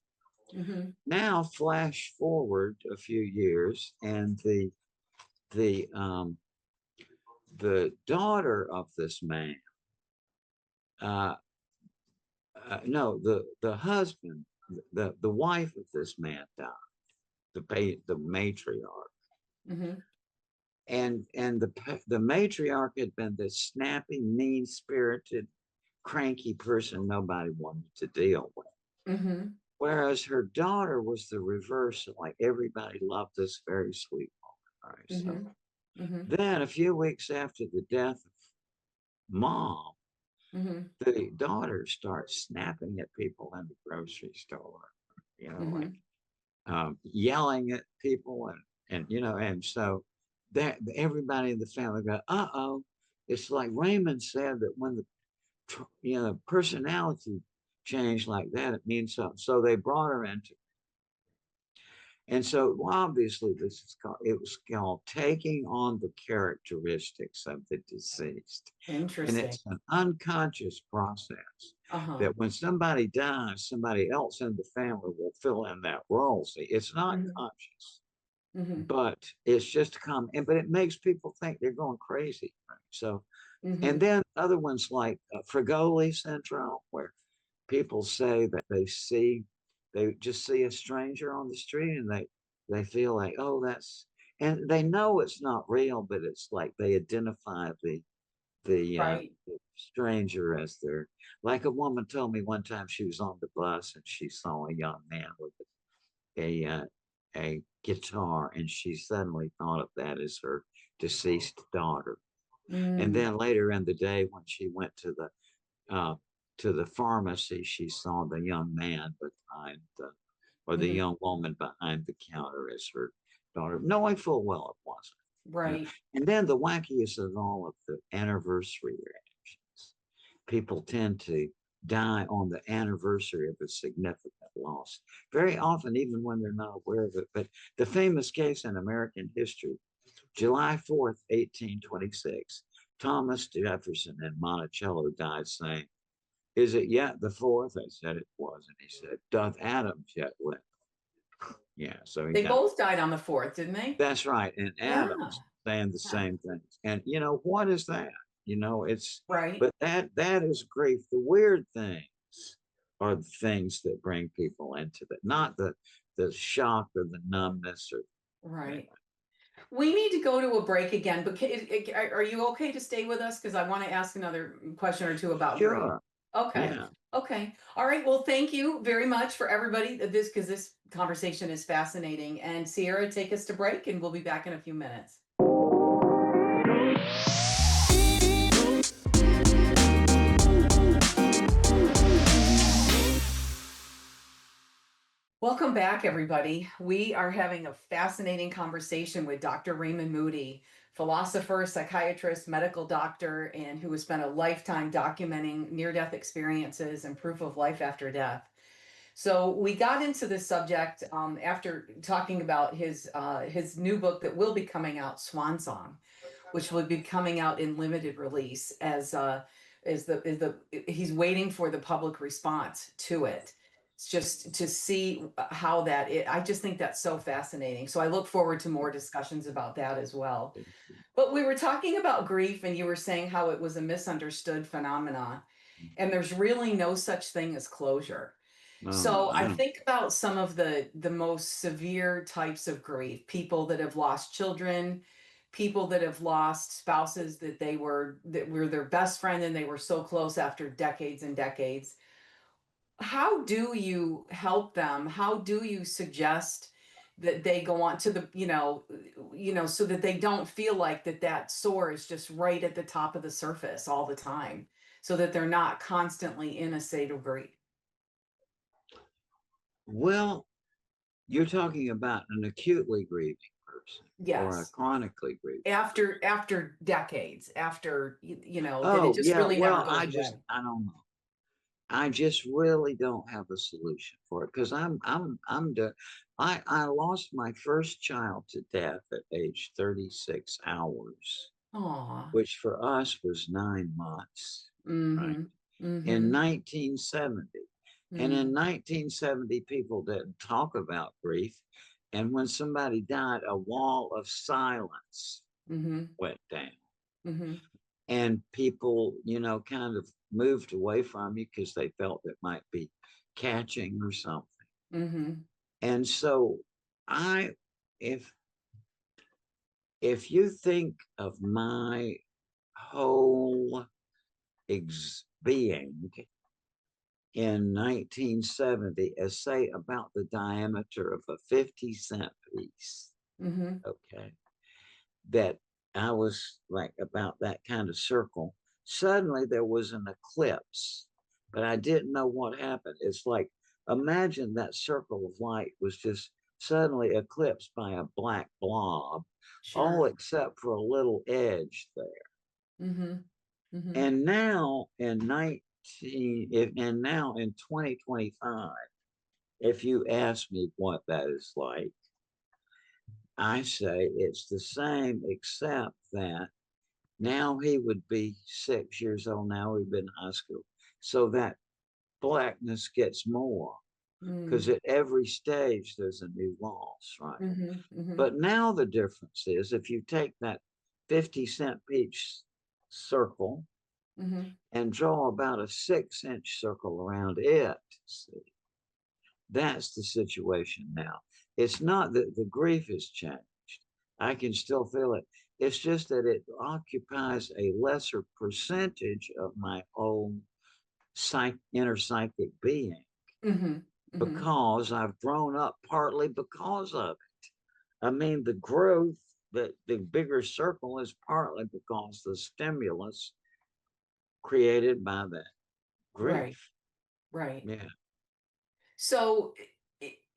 Mm-hmm. Now flash forward a few years, and the um the daughter of this man, uh, no, the husband, the wife of this man died, the matriarch, Mm-hmm. and the matriarch had been this snappy, mean spirited, cranky person nobody wanted to deal with. Mm-hmm. Whereas her daughter was the reverse. Like everybody loved this very sweet woman. All right. So Mhm. Mhm. then a few weeks after the death of mom, Mhm. the daughter starts snapping at people in the grocery store, like Mhm. yelling at people and so that everybody in the family go, uh-oh. It's like Raymond said that when the personality change like that, it means something. So they brought her into, and so obviously it was called taking on the characteristics of the deceased. And Interesting. it's an unconscious process Uh-huh. that when somebody dies, somebody else in the family will fill in that role. See, it's not Mhm. conscious, Mhm. but it's just but it makes people think they're going crazy. Right? So, and Mhm. then other ones like Fragoli syndrome, where people say that they just see a stranger on the street and they feel like, oh, and they know it's not real, but it's like they identify Right. the stranger as their, like a woman told me one time she was on the bus and she saw a young man with a a guitar, and she suddenly thought of that as her deceased daughter. And Mm. then later in the day, when she went uh, to the pharmacy, she saw the young man behind or the Mhm. young woman behind the counter as her daughter, knowing full well it wasn't. You know, Right. and then the wackiest of all of the anniversary reactions. People tend to die on the anniversary of a significant loss, very often, even when they're not aware of it. But the famous case in American history, July 4th, 1826, Thomas Jefferson in Monticello died saying, "Is it yet the fourth?" I said it was. And he said, "Doth Adams yet live?" Yeah, so he They got, both died on the 4th, didn't they? that's right. And Yeah. Adams saying the Yeah. same things. And what is that? It's, Right. but that is grief. The weird things are the things that bring people into that, not the shock or the numbness or, Right. We need to go to a break again, but are you okay to stay with us? Because I want to ask another question or two about grief. sure. Okay. Yeah. Okay. All right. Well, thank you very much for everybody. Because this conversation is fascinating. And Sierra, take us to break, and we'll be back in a few minutes. Welcome back, everybody. We are having a fascinating conversation with Dr. Raymond Moody, philosopher, psychiatrist, medical doctor, and who has spent a lifetime documenting near-death experiences and proof of life after death. So we got into this subject after talking about his new book that will be coming out, Swan Song, which will be coming out in limited release as he's waiting for the public response to it. It's just to see how I just think that's so fascinating. So I look forward to more discussions about that as well. But we were talking about grief, and you were saying how it was a misunderstood phenomenon, and there's really no such thing as closure. Oh, So I wow. think about some of the most severe types of grief, people that have lost children, people that have lost spouses that were their best friend and they were so close after decades and decades. How do you help them? How do you suggest that they go on to so that they don't feel like that sore is just right at the top of the surface all the time, so that they're not constantly in a state of grief? Well, you're talking about an acutely grieving person or a Yes. chronically grieving person. After decades, after that it Oh, just yeah. really never Well, goes away. I don't know. I just really don't have a solution for it because I lost my first child to death at age 36 hours, Aw. which for us was 9 months, right? Mm-hmm. In Mm-hmm. 1970. And Mm-hmm. in 1970, people didn't talk about grief. And when somebody died, a wall of silence Mm-hmm. went down. Mm-hmm. And people, kind of moved away from you because they felt it might be catching or something. Mm-hmm. And so I, if you think of my whole being in 1970 as say about the diameter of a 50-cent piece. Mm-hmm. Okay. That I was like about that kind of circle. Suddenly there was an eclipse, but I didn't know what happened. It's like, imagine that circle of light was just suddenly eclipsed by a black blob, all Sure. except for a little edge there. Mm-hmm. Mm-hmm. And now in 2025, if you ask me what that is like, I say it's the same, except that now he would be 6 years old. Now we've been in high school. So that blackness gets more because Mm. at every stage there's a new loss, right? Mm-hmm. Mm-hmm. But now the difference is if you take that 50-cent piece circle Mm-hmm. and draw about a 6-inch circle around it, see, that's the situation now. It's not that the grief has changed. I can still feel it. It's just that it occupies a lesser percentage of my own inner psychic being Mm-hmm. Mm-hmm. because I've grown up partly because of it. I mean, the growth, the bigger circle is partly because the stimulus created by that Right. grief. Right. Yeah. So,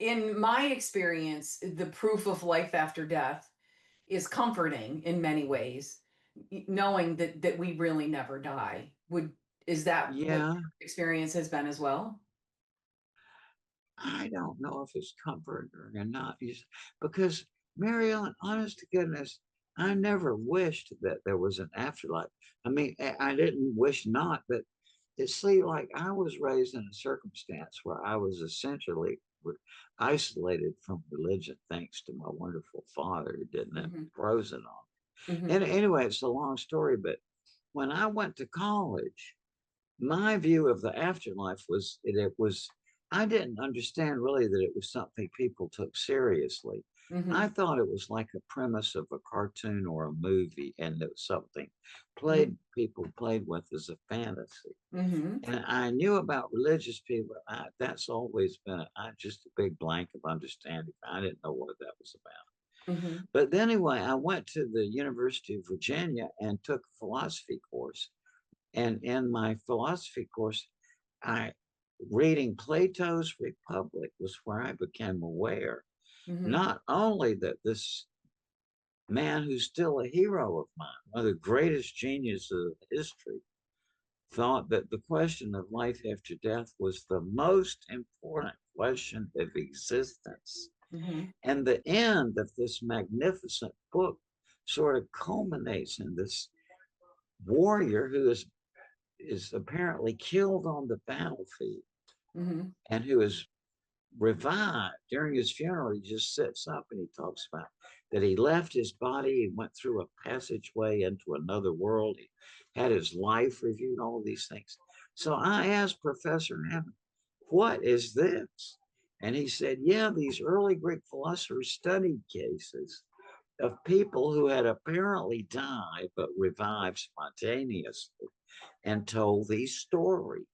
in my experience, the proof of life after death is comforting in many ways, knowing that we really never die. Is that what Yeah. your experience has been as well? I don't know if it's comforting or not. Because, Mary Ellen, honest to goodness, I never wished that there was an afterlife. I mean, I didn't wish not, but like I was raised in a circumstance where I was essentially isolated from religion, thanks to my wonderful father who didn't Mm-hmm. impose it on me. Mm-hmm. And anyway, it's a long story, but when I went to college, my view of the afterlife was it was I didn't understand really that it was something people took seriously. I Mm-hmm. thought it was like a premise of a cartoon or a movie, and it was something people played with as a fantasy. Mm-hmm. And I knew about religious people. That's always been just a big blank of understanding. I didn't know what that was about. Mm-hmm. But then anyway, I went to the University of Virginia and took a philosophy course. And in my philosophy course, I reading Plato's Republic was where I became aware Mm-hmm. not only that this man who's still a hero of mine, one of the greatest geniuses of history, thought that the question of life after death was the most important question of existence. Mm-hmm. And the end of this magnificent book sort of culminates in this warrior who is apparently killed on the battlefield Mm-hmm. and who is revived during his funeral. He just sits up and he talks about that he left his body, he went through a passageway into another world, he had his life reviewed, all of these things. So I asked Professor Hammond, what is this? And he said, yeah, these early Greek philosophers studied cases of people who had apparently died but revived spontaneously and told these stories.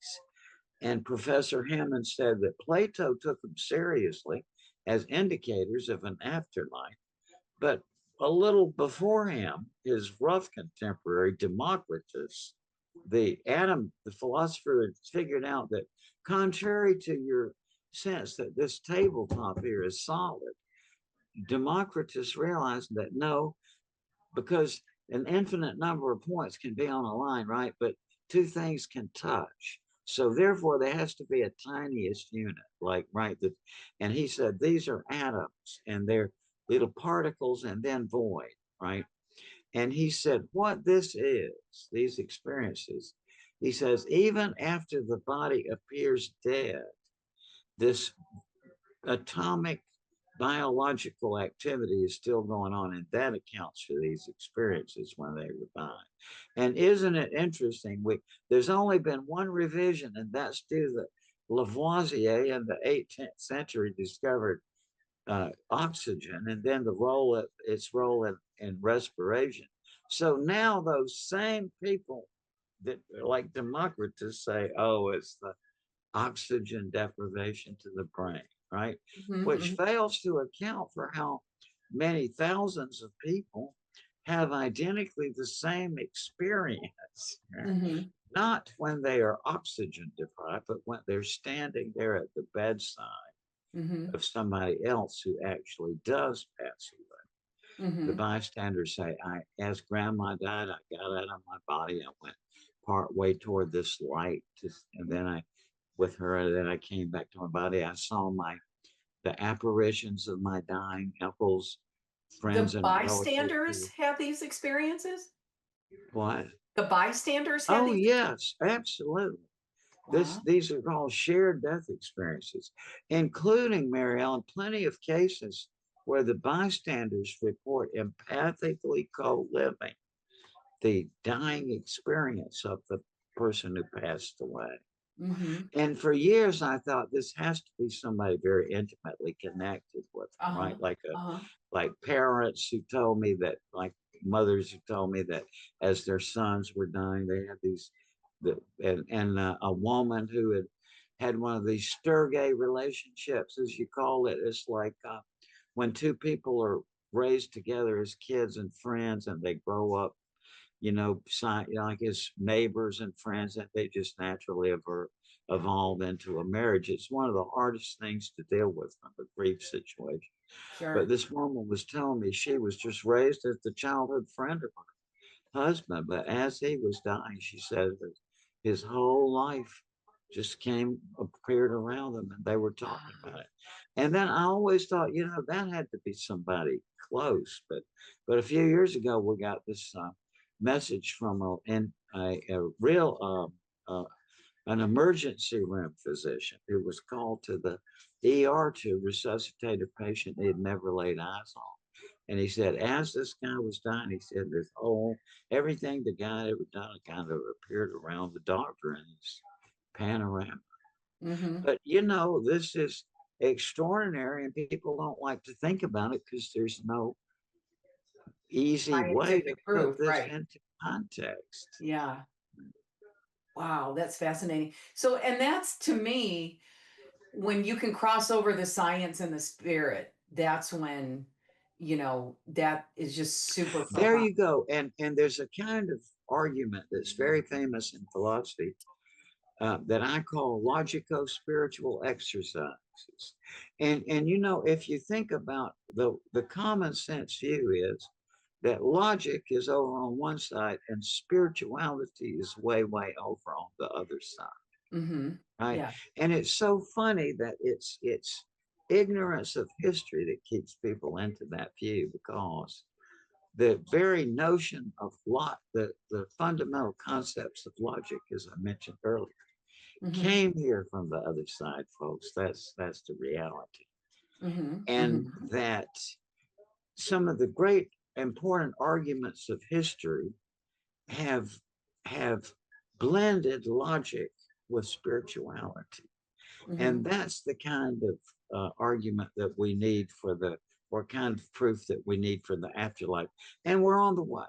And Professor Hammond said that Plato took them seriously as indicators of an afterlife. But a little before him, his rough contemporary, Democritus, the philosopher, had figured out that contrary to your sense that this tabletop here is solid, Democritus realized that no, because an infinite number of points can be on a line, right? But two things can touch. So therefore, there has to be a tiniest unit, like right. And he said these are atoms, and they're little particles, and then void, right? And he said what this is, these experiences. He says even after the body appears dead, this atomic biological activity is still going on, and that accounts for these experiences when they revive. And isn't it interesting? There's only been one revision, and that's due to Lavoisier in the 18th century discovered oxygen, and then its role in respiration. So now those same people that like Democritus say, "Oh, it's the oxygen deprivation to the brain, right? Which Mm-hmm. fails to account for how many thousands of people have identically the same experience, Mm-hmm. not when they are oxygen deprived, but when they're standing there at the bedside Mm-hmm. of somebody else who actually does pass away. The Mm-hmm. bystanders say, as grandma died, I got out of my body. I went part way toward this light, and then with her, and then I came back to my body. I saw the apparitions of my dying uncles, friends, The and relatives. bystanders have these experiences? What? The bystanders have Oh, these? yes, absolutely. Wow. These are called shared death experiences, including, Mary Ellen, plenty of cases where the bystanders report empathically co-living the dying experience of the person who passed away. Mm-hmm. And for years, I thought this has to be somebody very intimately connected with them, Uh-huh. right? Uh-huh. Like parents who told me that, like mothers who told me that as their sons were dying, they had these, and a woman who had one of these sturgay relationships, as you call it. It's like when two people are raised together as kids and friends, and they grow up, like his neighbors and friends, that they just naturally evolve into a marriage. It's one of the hardest things to deal with from a grief situation. But Sure. this woman was telling me she was just raised as the childhood friend of her husband. But as he was dying, she said that his whole life just appeared around them, and they were talking about it. And then I always thought, that had to be somebody close. But a few years ago, we got this message from a real an emergency room physician who was called to the ER to resuscitate a patient he had never laid eyes on. And he said, as this guy was dying, he said, everything the guy had ever done kind of appeared around the doctor in his panorama. Mm-hmm. But, this is extraordinary, and people don't like to think about it because there's no easy way to Scientific put proof, this right. into context. Yeah. Wow, that's fascinating. So, and that's to me, when you can cross over the science and the spirit, that's when, that is just super There profound. you go. And there's a kind of argument that's very famous in philosophy that I call logico-spiritual exercises. And if you think about the common sense view is that logic is over on one side and spirituality is way, way over on the other side. Mm-hmm. Right. Yeah. And it's so funny that it's ignorance of history that keeps people into that view, because the very notion of the fundamental concepts of logic, as I mentioned earlier, Mm-hmm. came here from the other side, folks. That's the reality. Mm-hmm. And Mm-hmm. that some of the great important arguments of history have have blended logic with spirituality. Mm-hmm. And that's the kind of argument that we need or kind of proof that we need for the afterlife. And we're on the way.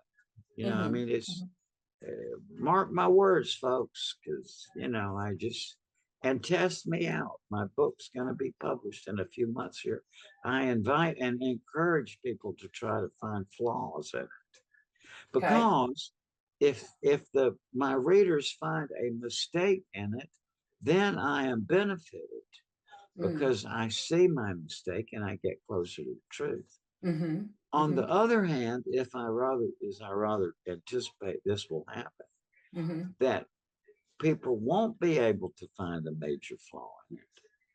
I Mm-hmm. mean, mark my words, folks, because, and test me out. My book's going to be published in a few months here. I invite and encourage people to try to find flaws in it, Okay. because if my readers find a mistake in it, then I am benefited Mm. because I see my mistake and I get closer to the truth. Mm-hmm. On Mm-hmm. the other hand, if I rather anticipate this will happen, Mm-hmm. that people won't be able to find a major flaw in it,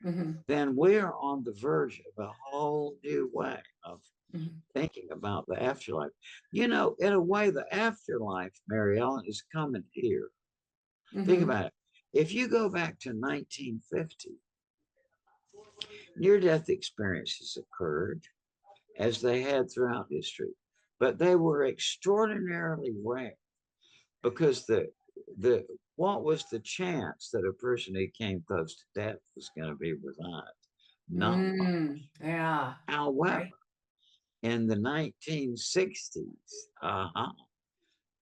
Mm-hmm. then we are on the verge of a whole new way of Mm-hmm. thinking about the afterlife. In a way, the afterlife, Mary Ellen, is coming here. Think Mm-hmm. about it. If you go back to 1950, near-death experiences occurred as they had throughout history, but they were extraordinarily rare, because the what was the chance that a person who came close to death was going to be revived? Not much. Yeah. However, Okay. in the 1960s, Mm-hmm.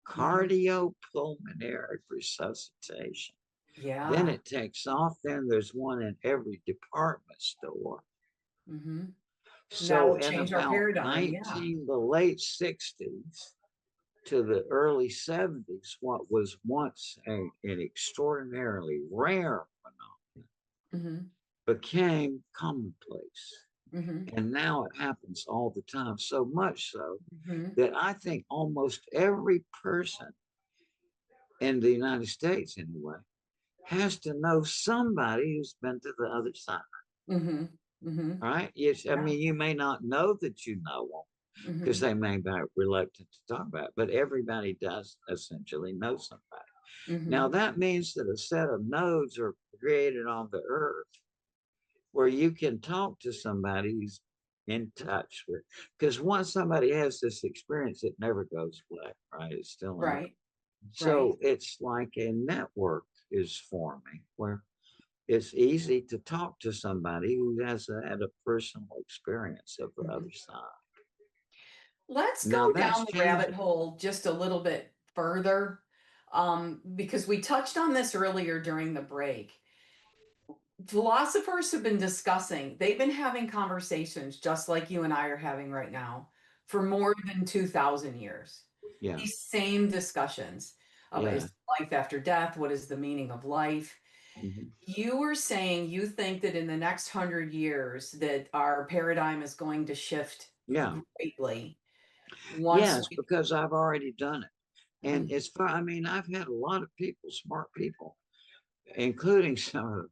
cardiopulmonary resuscitation Then Yeah. it takes off. Then there's one in every department store. Mm-hmm. So That'll in change our about paradigm. Yeah. the late 60s to the early 70s, what was once an extraordinarily rare phenomenon Mm-hmm. became commonplace. Mm-hmm. And now it happens all the time, so much so Mm-hmm. that I think almost every person in the United States, anyway, has to know somebody who's been to the other side. Mm-hmm. Mm-hmm. Right? Yes, I Yeah. mean, you may not know that you know them because Mm-hmm. they may be reluctant to talk about it, but everybody does essentially know somebody. Now, Mm-hmm. that means that a set of nodes are created on the earth where you can talk to somebody who's in touch with, because once somebody has this experience, it never goes away, right? It's still in them. Right. Right. So it's like a network is forming where it's easy to talk to somebody who has had a personal experience of the Mm-hmm. other side. Let's Now go that's down the rabbit changing. hole just a little bit further, because we touched on this earlier during the break. Philosophers have been discussing, they've been having conversations just like you and I are having right now for more than 2,000 years. Yeah, These same discussions of, yeah. is life after death? What is the meaning of life? Mhm. You were saying you think that in the next 100 years that our paradigm is going to shift Yeah, greatly once yes, we. because I've already done it. And Mhm. it's fun. I mean, I've had a lot of people, smart people, including some of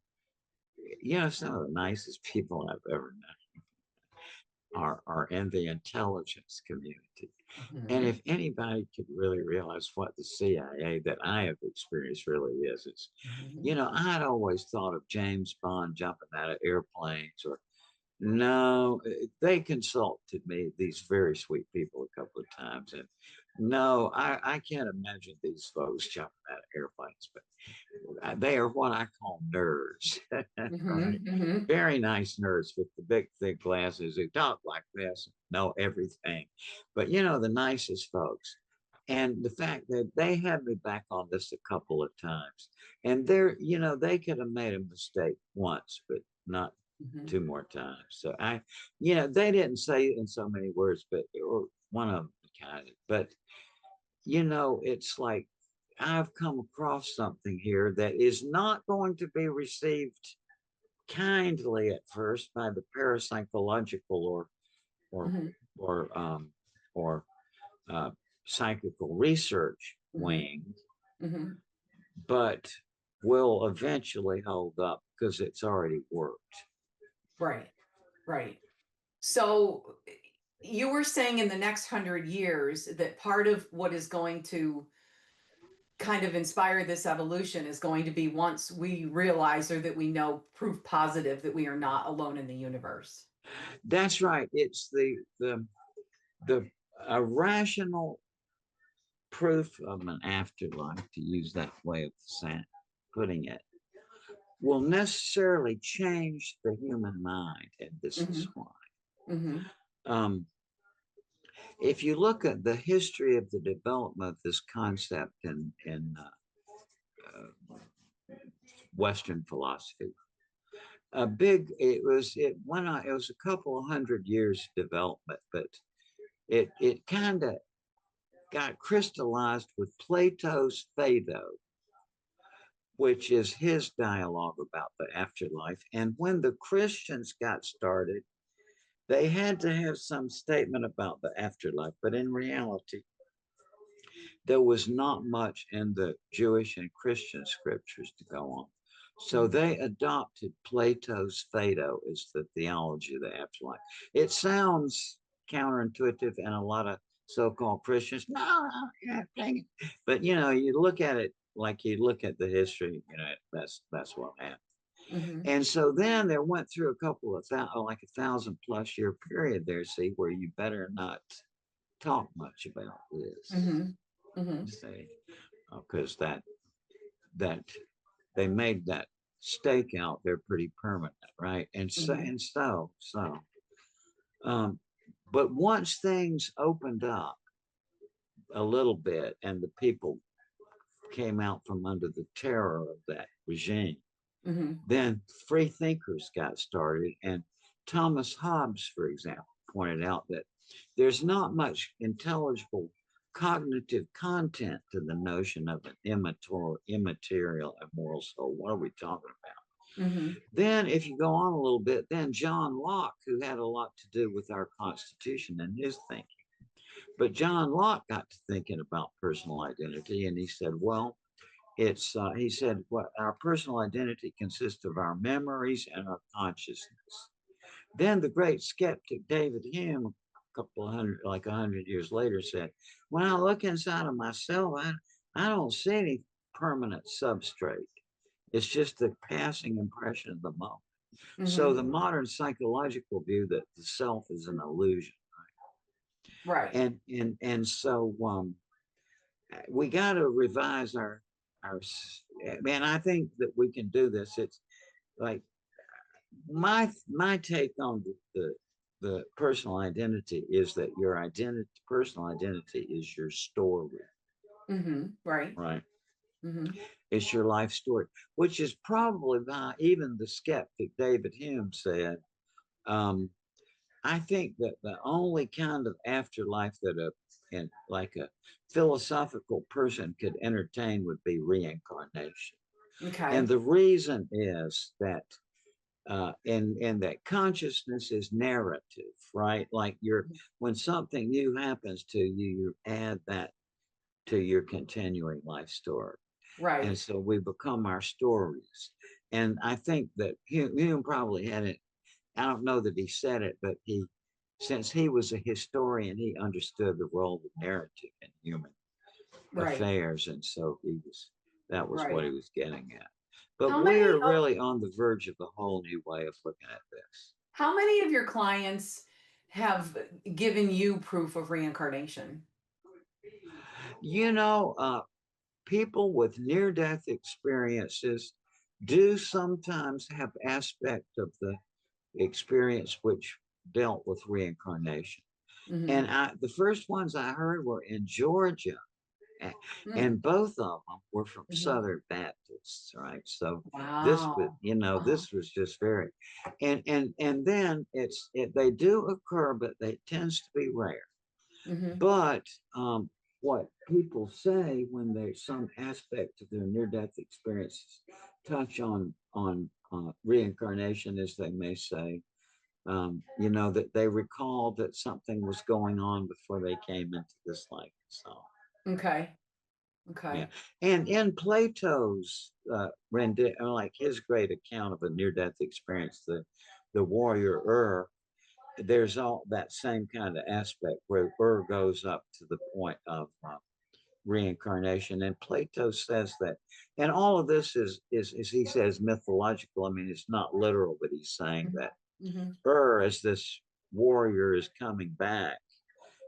some of the nicest people I've ever met are in the intelligence community. And Mhm. if anybody could really realize what the CIA that I have experienced really is, it's, Mhm. I'd always thought of James Bond jumping out of airplanes or no, they consulted me, these very sweet people, a couple of times. And no, I can't imagine these folks jumping out of airplanes, but they are what I call nerds, right? Mhm. Mhm. Very nice nerds with the big, thick glasses who talk like this, know everything. But the nicest folks. And the fact that they had me back on this a couple of times, and they could have made a mistake once, but not Mhm. two more times. So they didn't say it in so many words, but or one of them kind of, but it's like I've come across something here that is not going to be received kindly at first by the parapsychological or Mhm. or um or uh, psychical research Mhm. wing, Mhm. but will eventually hold up because it's already worked. Right. Right. So you were saying in the next 100 years that part of what is going to kind of inspire this evolution is going to be once we realize or that we know proof positive that we are not alone in the universe. That's right. It's the a rational proof of an afterlife, to use that way of putting it, will necessarily change the human mind, and this is Mhm. why. Mhm. Um, if you look at the history of the development of this concept in Western philosophy, it was a couple of 100 years development, but it kind of got crystallized with Plato's Phaedo, which is his dialogue about the afterlife. And when the Christians got started, they had to have some statement about the afterlife, but in reality, there was not much in the Jewish and Christian scriptures to go on. So Mhm. they adopted Plato's Phaedo as the theology of the afterlife. It sounds counterintuitive, and a lot of so-called Christians, no, no, yeah, dang it. But you look at it like you look at the history, that's what happened. Mhm. And so then there went through a couple of like 1,000+ year period there, see, where you better not talk much about this. Mhm. Mhm. Say, because that they made that stake out there pretty permanent, right? And so Mhm. and so so. Um, but once things opened up a little bit, and the people came out from under the terror of that regime. Mm-hmm. Then free thinkers got started, and Thomas Hobbes, for example, pointed out that there's not much intelligible cognitive content to the notion of an immaterial and moral soul. What are we talking about? Mm-hmm. Then, if you go on a little bit, then John Locke, who had a lot to do with our Constitution and his thinking, but John Locke got to thinking about personal identity, and he said, well, he said, what our personal identity consists of our memories and our consciousness. Then the great skeptic David Hume, a couple of hundred, like 100 years later, said, when I look inside of myself, I don't see any permanent substrate. It's just the passing impression of the moment. So Mm-hmm. the modern psychological view that the self is an illusion, Right. and so we got to revise our. Man, I think that we can do this. It's like my take on the personal identity is that your personal identity is your story, Mm-hmm. Right. right? Mm-hmm. It's your life story, which is probably why even the skeptic David Hume said, um, I think that the only kind of afterlife that like a philosophical person could entertain would be reincarnation. And Okay. the reason is that and that consciousness is narrative, right? Like when something new happens to you, you add that to your continuing life story. And Right. so we become our stories. And I think that Hume probably had it. I don't know that he said it, but since he was a historian, he understood the role of narrative in human Right. affairs. And so that was what Right. he was getting at. But How many we're of really on the verge of a whole new way of looking at this. how many of your clients have given you proof of reincarnation? You know, people with near death experiences do sometimes have aspect of the experience which dealt with reincarnation. Mm-hmm. And the first ones I heard were in Georgia, and both of them were from Mm-hmm. Southern Baptists, right? So Wow. Wow. this was just very, and then they do occur, but they tends to be rare. Mm-hmm. But what people say when there's some aspect of their near-death experiences touch on reincarnation is they may say, that they recall that something was going on before they came into this life. So Okay. yeah, Okay. and in Plato's like his great account of a near-death experience, the warrior there's all that same kind of aspect where goes up to the point of reincarnation, and Plato says that, and all of this is he says mythological. I mean, it's not literal, but he's saying that Mm-hmm. as this warrior is coming back,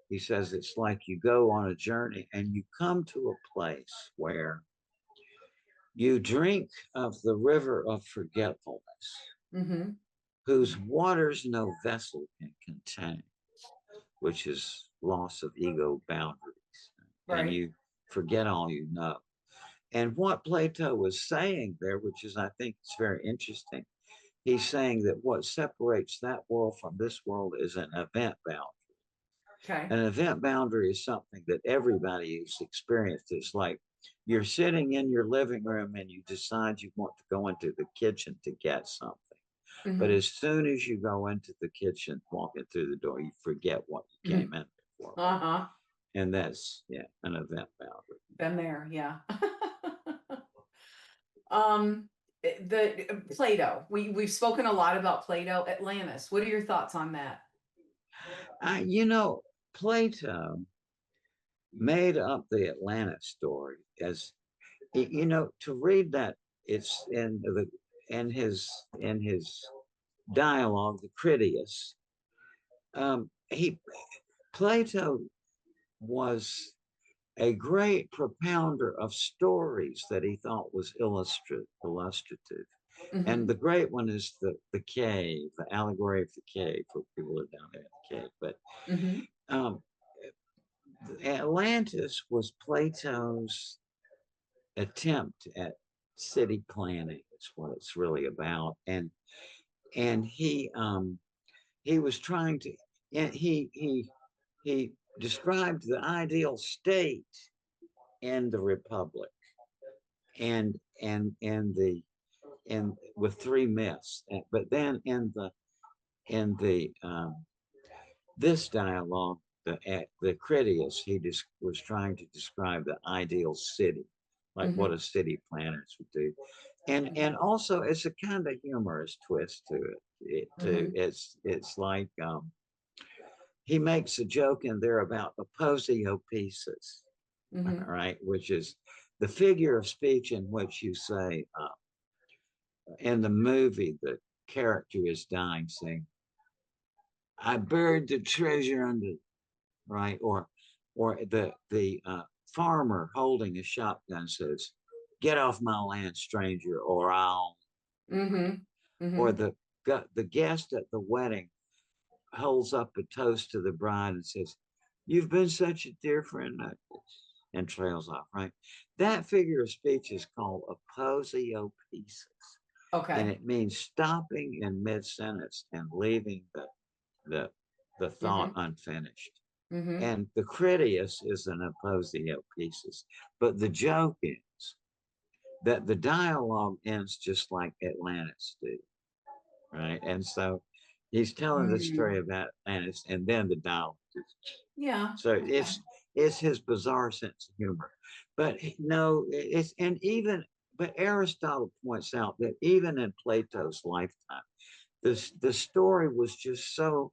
he says it's like you go on a journey and you come to a place where you drink of the river of forgetfulness, Mm-hmm. whose waters no vessel can contain, which is loss of ego boundaries. And Right. you forget all you know. And what Plato was saying there, which is, I think, it's very interesting, he's saying that what separates that world from this world is an event boundary. Okay. An event boundary is something that everybody has experienced. It's like you're sitting in your living room and you decide you want to go into the kitchen to get something. But Mm-hmm. as soon as you go into the kitchen, walking through the door, you forget what you Mm-hmm. came in for. Uh-huh. And that's, an event boundary. Been there. Yeah. um the Plato. We've spoken a lot about Plato. Atlantis. What are your thoughts on that? You know, Plato made up the Atlantis story as, to read that, it's in his dialogue, the Critias. He Plato was a great propounder of stories that he thought was illustrative. Mm-hmm. And the great one is the cave, the allegory of the cave, for people who are down there in the cave. But Mm-hmm. um, Atlantis was Plato's attempt at city planning. Is what it's really about. And he was trying to, and he described the ideal state in the republic, and the and with three myths. But then in the this dialogue, the Critias, was trying to describe the ideal city, like Mm-hmm. what a city planners would do, and also it's a kind of humorous twist to it. Mm-hmm. It's like he makes a joke in there about aposiopesis, Mm-hmm. right, which is the figure of speech in which you say in the movie the character is dying saying, "I buried the treasure under," right? Or the farmer holding a shotgun says, "Get off my land, stranger, or I'll." Mm-hmm. Or Mm-hmm. the guest at the wedding holds up a toast to the bride and says, "You've been such a dear friend," and trails off. Right. That figure of speech is called aposiopesis, and Okay. it means stopping in mid sentence and leaving the the thought Mm-hmm. unfinished. Mm-hmm. And the Critias is an aposiopesis. But the joke is that the dialogue ends just like Atlantis did, right? And so he's telling the Mm-hmm. story about Atlantis, and then the dialogue. Yeah. So Okay. it's his bizarre sense of humor. But no, it's and even but Aristotle points out that even in Plato's lifetime, the story was just so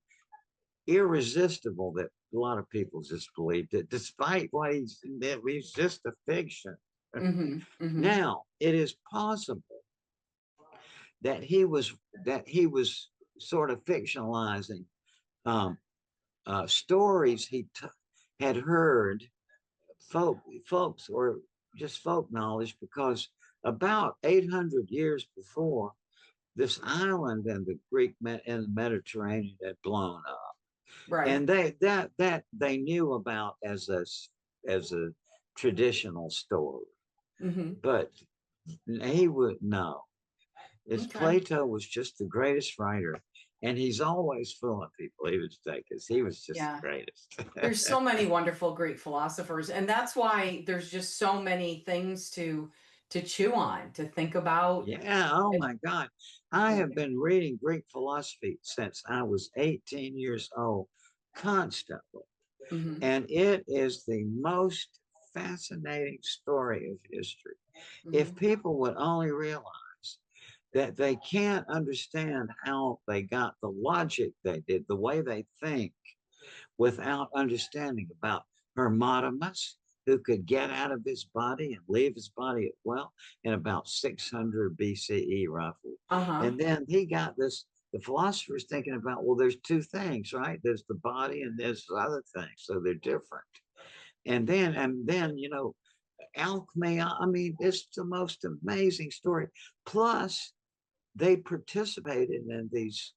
irresistible that a lot of people just believed it, despite what he's just a fiction. Mm-hmm. Mm-hmm. Now, it is possible that he was sort of fictionalizing um, stories had heard, folks or just folk knowledge, because about 800 years before, this island in the in the Mediterranean had blown up, Right. and they knew about as a traditional story, Mm-hmm. but he would know. Is Okay. Plato was just the greatest writer, and he's always fooling people. He would say because he was just Yeah. the greatest. There's so many wonderful Greek philosophers, and that's why there's just so many things to chew on, to think about. Yeah. Oh And my God, I have been reading Greek philosophy since I was 18 years old, constantly. mm-hmm. And it is the most fascinating story of history. Mm-hmm. If people would only realize that they can't understand how they got the logic they did, the way they think, without understanding about Hermotimus, who could get out of his body and leave his body at will in about 600 BCE, roughly. Uh-huh. And then he got this, the philosophers thinking about, well, there's two things, right? There's the body and there's other things. So they're different. And then, alchemy, I mean, it's the most amazing story. Plus, they participated in these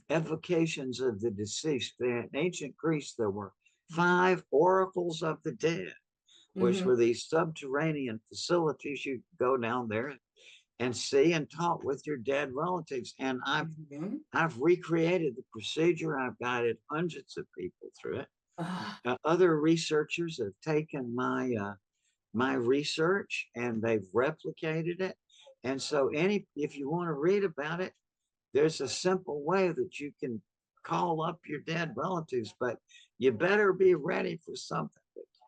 evocations of the deceased. In ancient Greece, there were 5 oracles of the dead, which Mm-hmm. were these subterranean facilities you go down there and see and talk with your dead relatives. And Mm-hmm. I've recreated the procedure. I've guided hundreds of people through it. Ah, Other researchers have taken my research and they've replicated it. And so, if you want to read about it, there's a simple way that you can call up your dead relatives, but you better be ready for something that's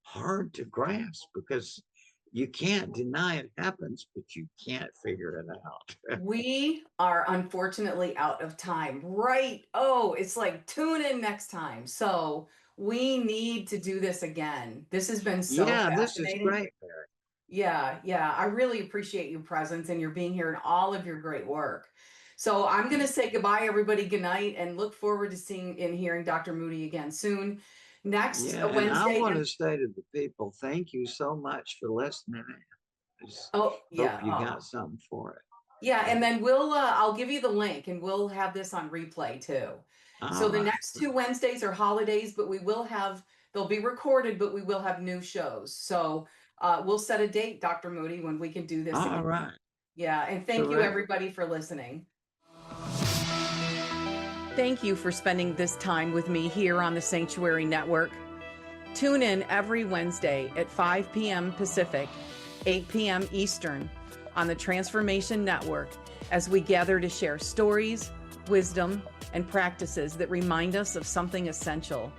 hard to grasp, because you can't deny it happens, but you can't figure it out. we are unfortunately out of time. Right. Oh, it's like tune in next time. So we need to do this again. This has been so Yeah, this is fascinating. great, Mary. Yeah, yeah. I really appreciate your presence and your being here and all of your great work. So I'm going to say goodbye, everybody. Good night, and look forward to seeing and hearing Dr. Moody again soon. Next Yeah, and I Wednesday. want to say to the people, thank you so much for listening in. Just Oh, hope yeah. you got something for it. Yeah, and then I'll give you the link and we'll have this on replay too. So All the right. next two Wednesdays are holidays, but they'll be recorded, but we will have new shows. So We'll set a date, Dr. Moody, when we can do this All again. right. Yeah, and thank you Terrific. everybody for listening. Thank you for spending this time with me here on the Sanctuary Network. Tune in every Wednesday at 5 p.m. Pacific, 8 p.m. Eastern on the Transformation Network as we gather to share stories, wisdom, and practices that remind us of something essential.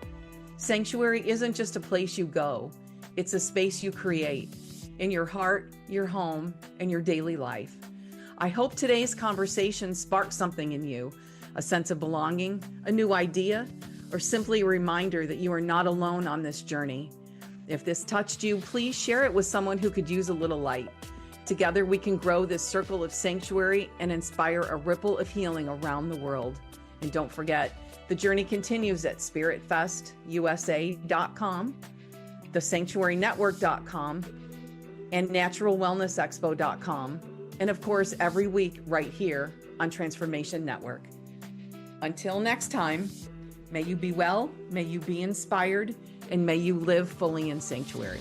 Sanctuary isn't just a place you go, it's a space you create in your heart, your home, and your daily life. I hope today's conversation sparked something in you, a sense of belonging, a new idea, or simply a reminder that you are not alone on this journey. If this touched you, please share it with someone who could use a little light. Together, we can grow this circle of sanctuary and inspire a ripple of healing around the world. And don't forget, the journey continues at spiritfestusa.com, thesanctuarynetwork.com, and naturalwellnessexpo.com. And of course, every week right here on Transformation Network. Until next time, may you be well, may you be inspired, and may you live fully in sanctuary.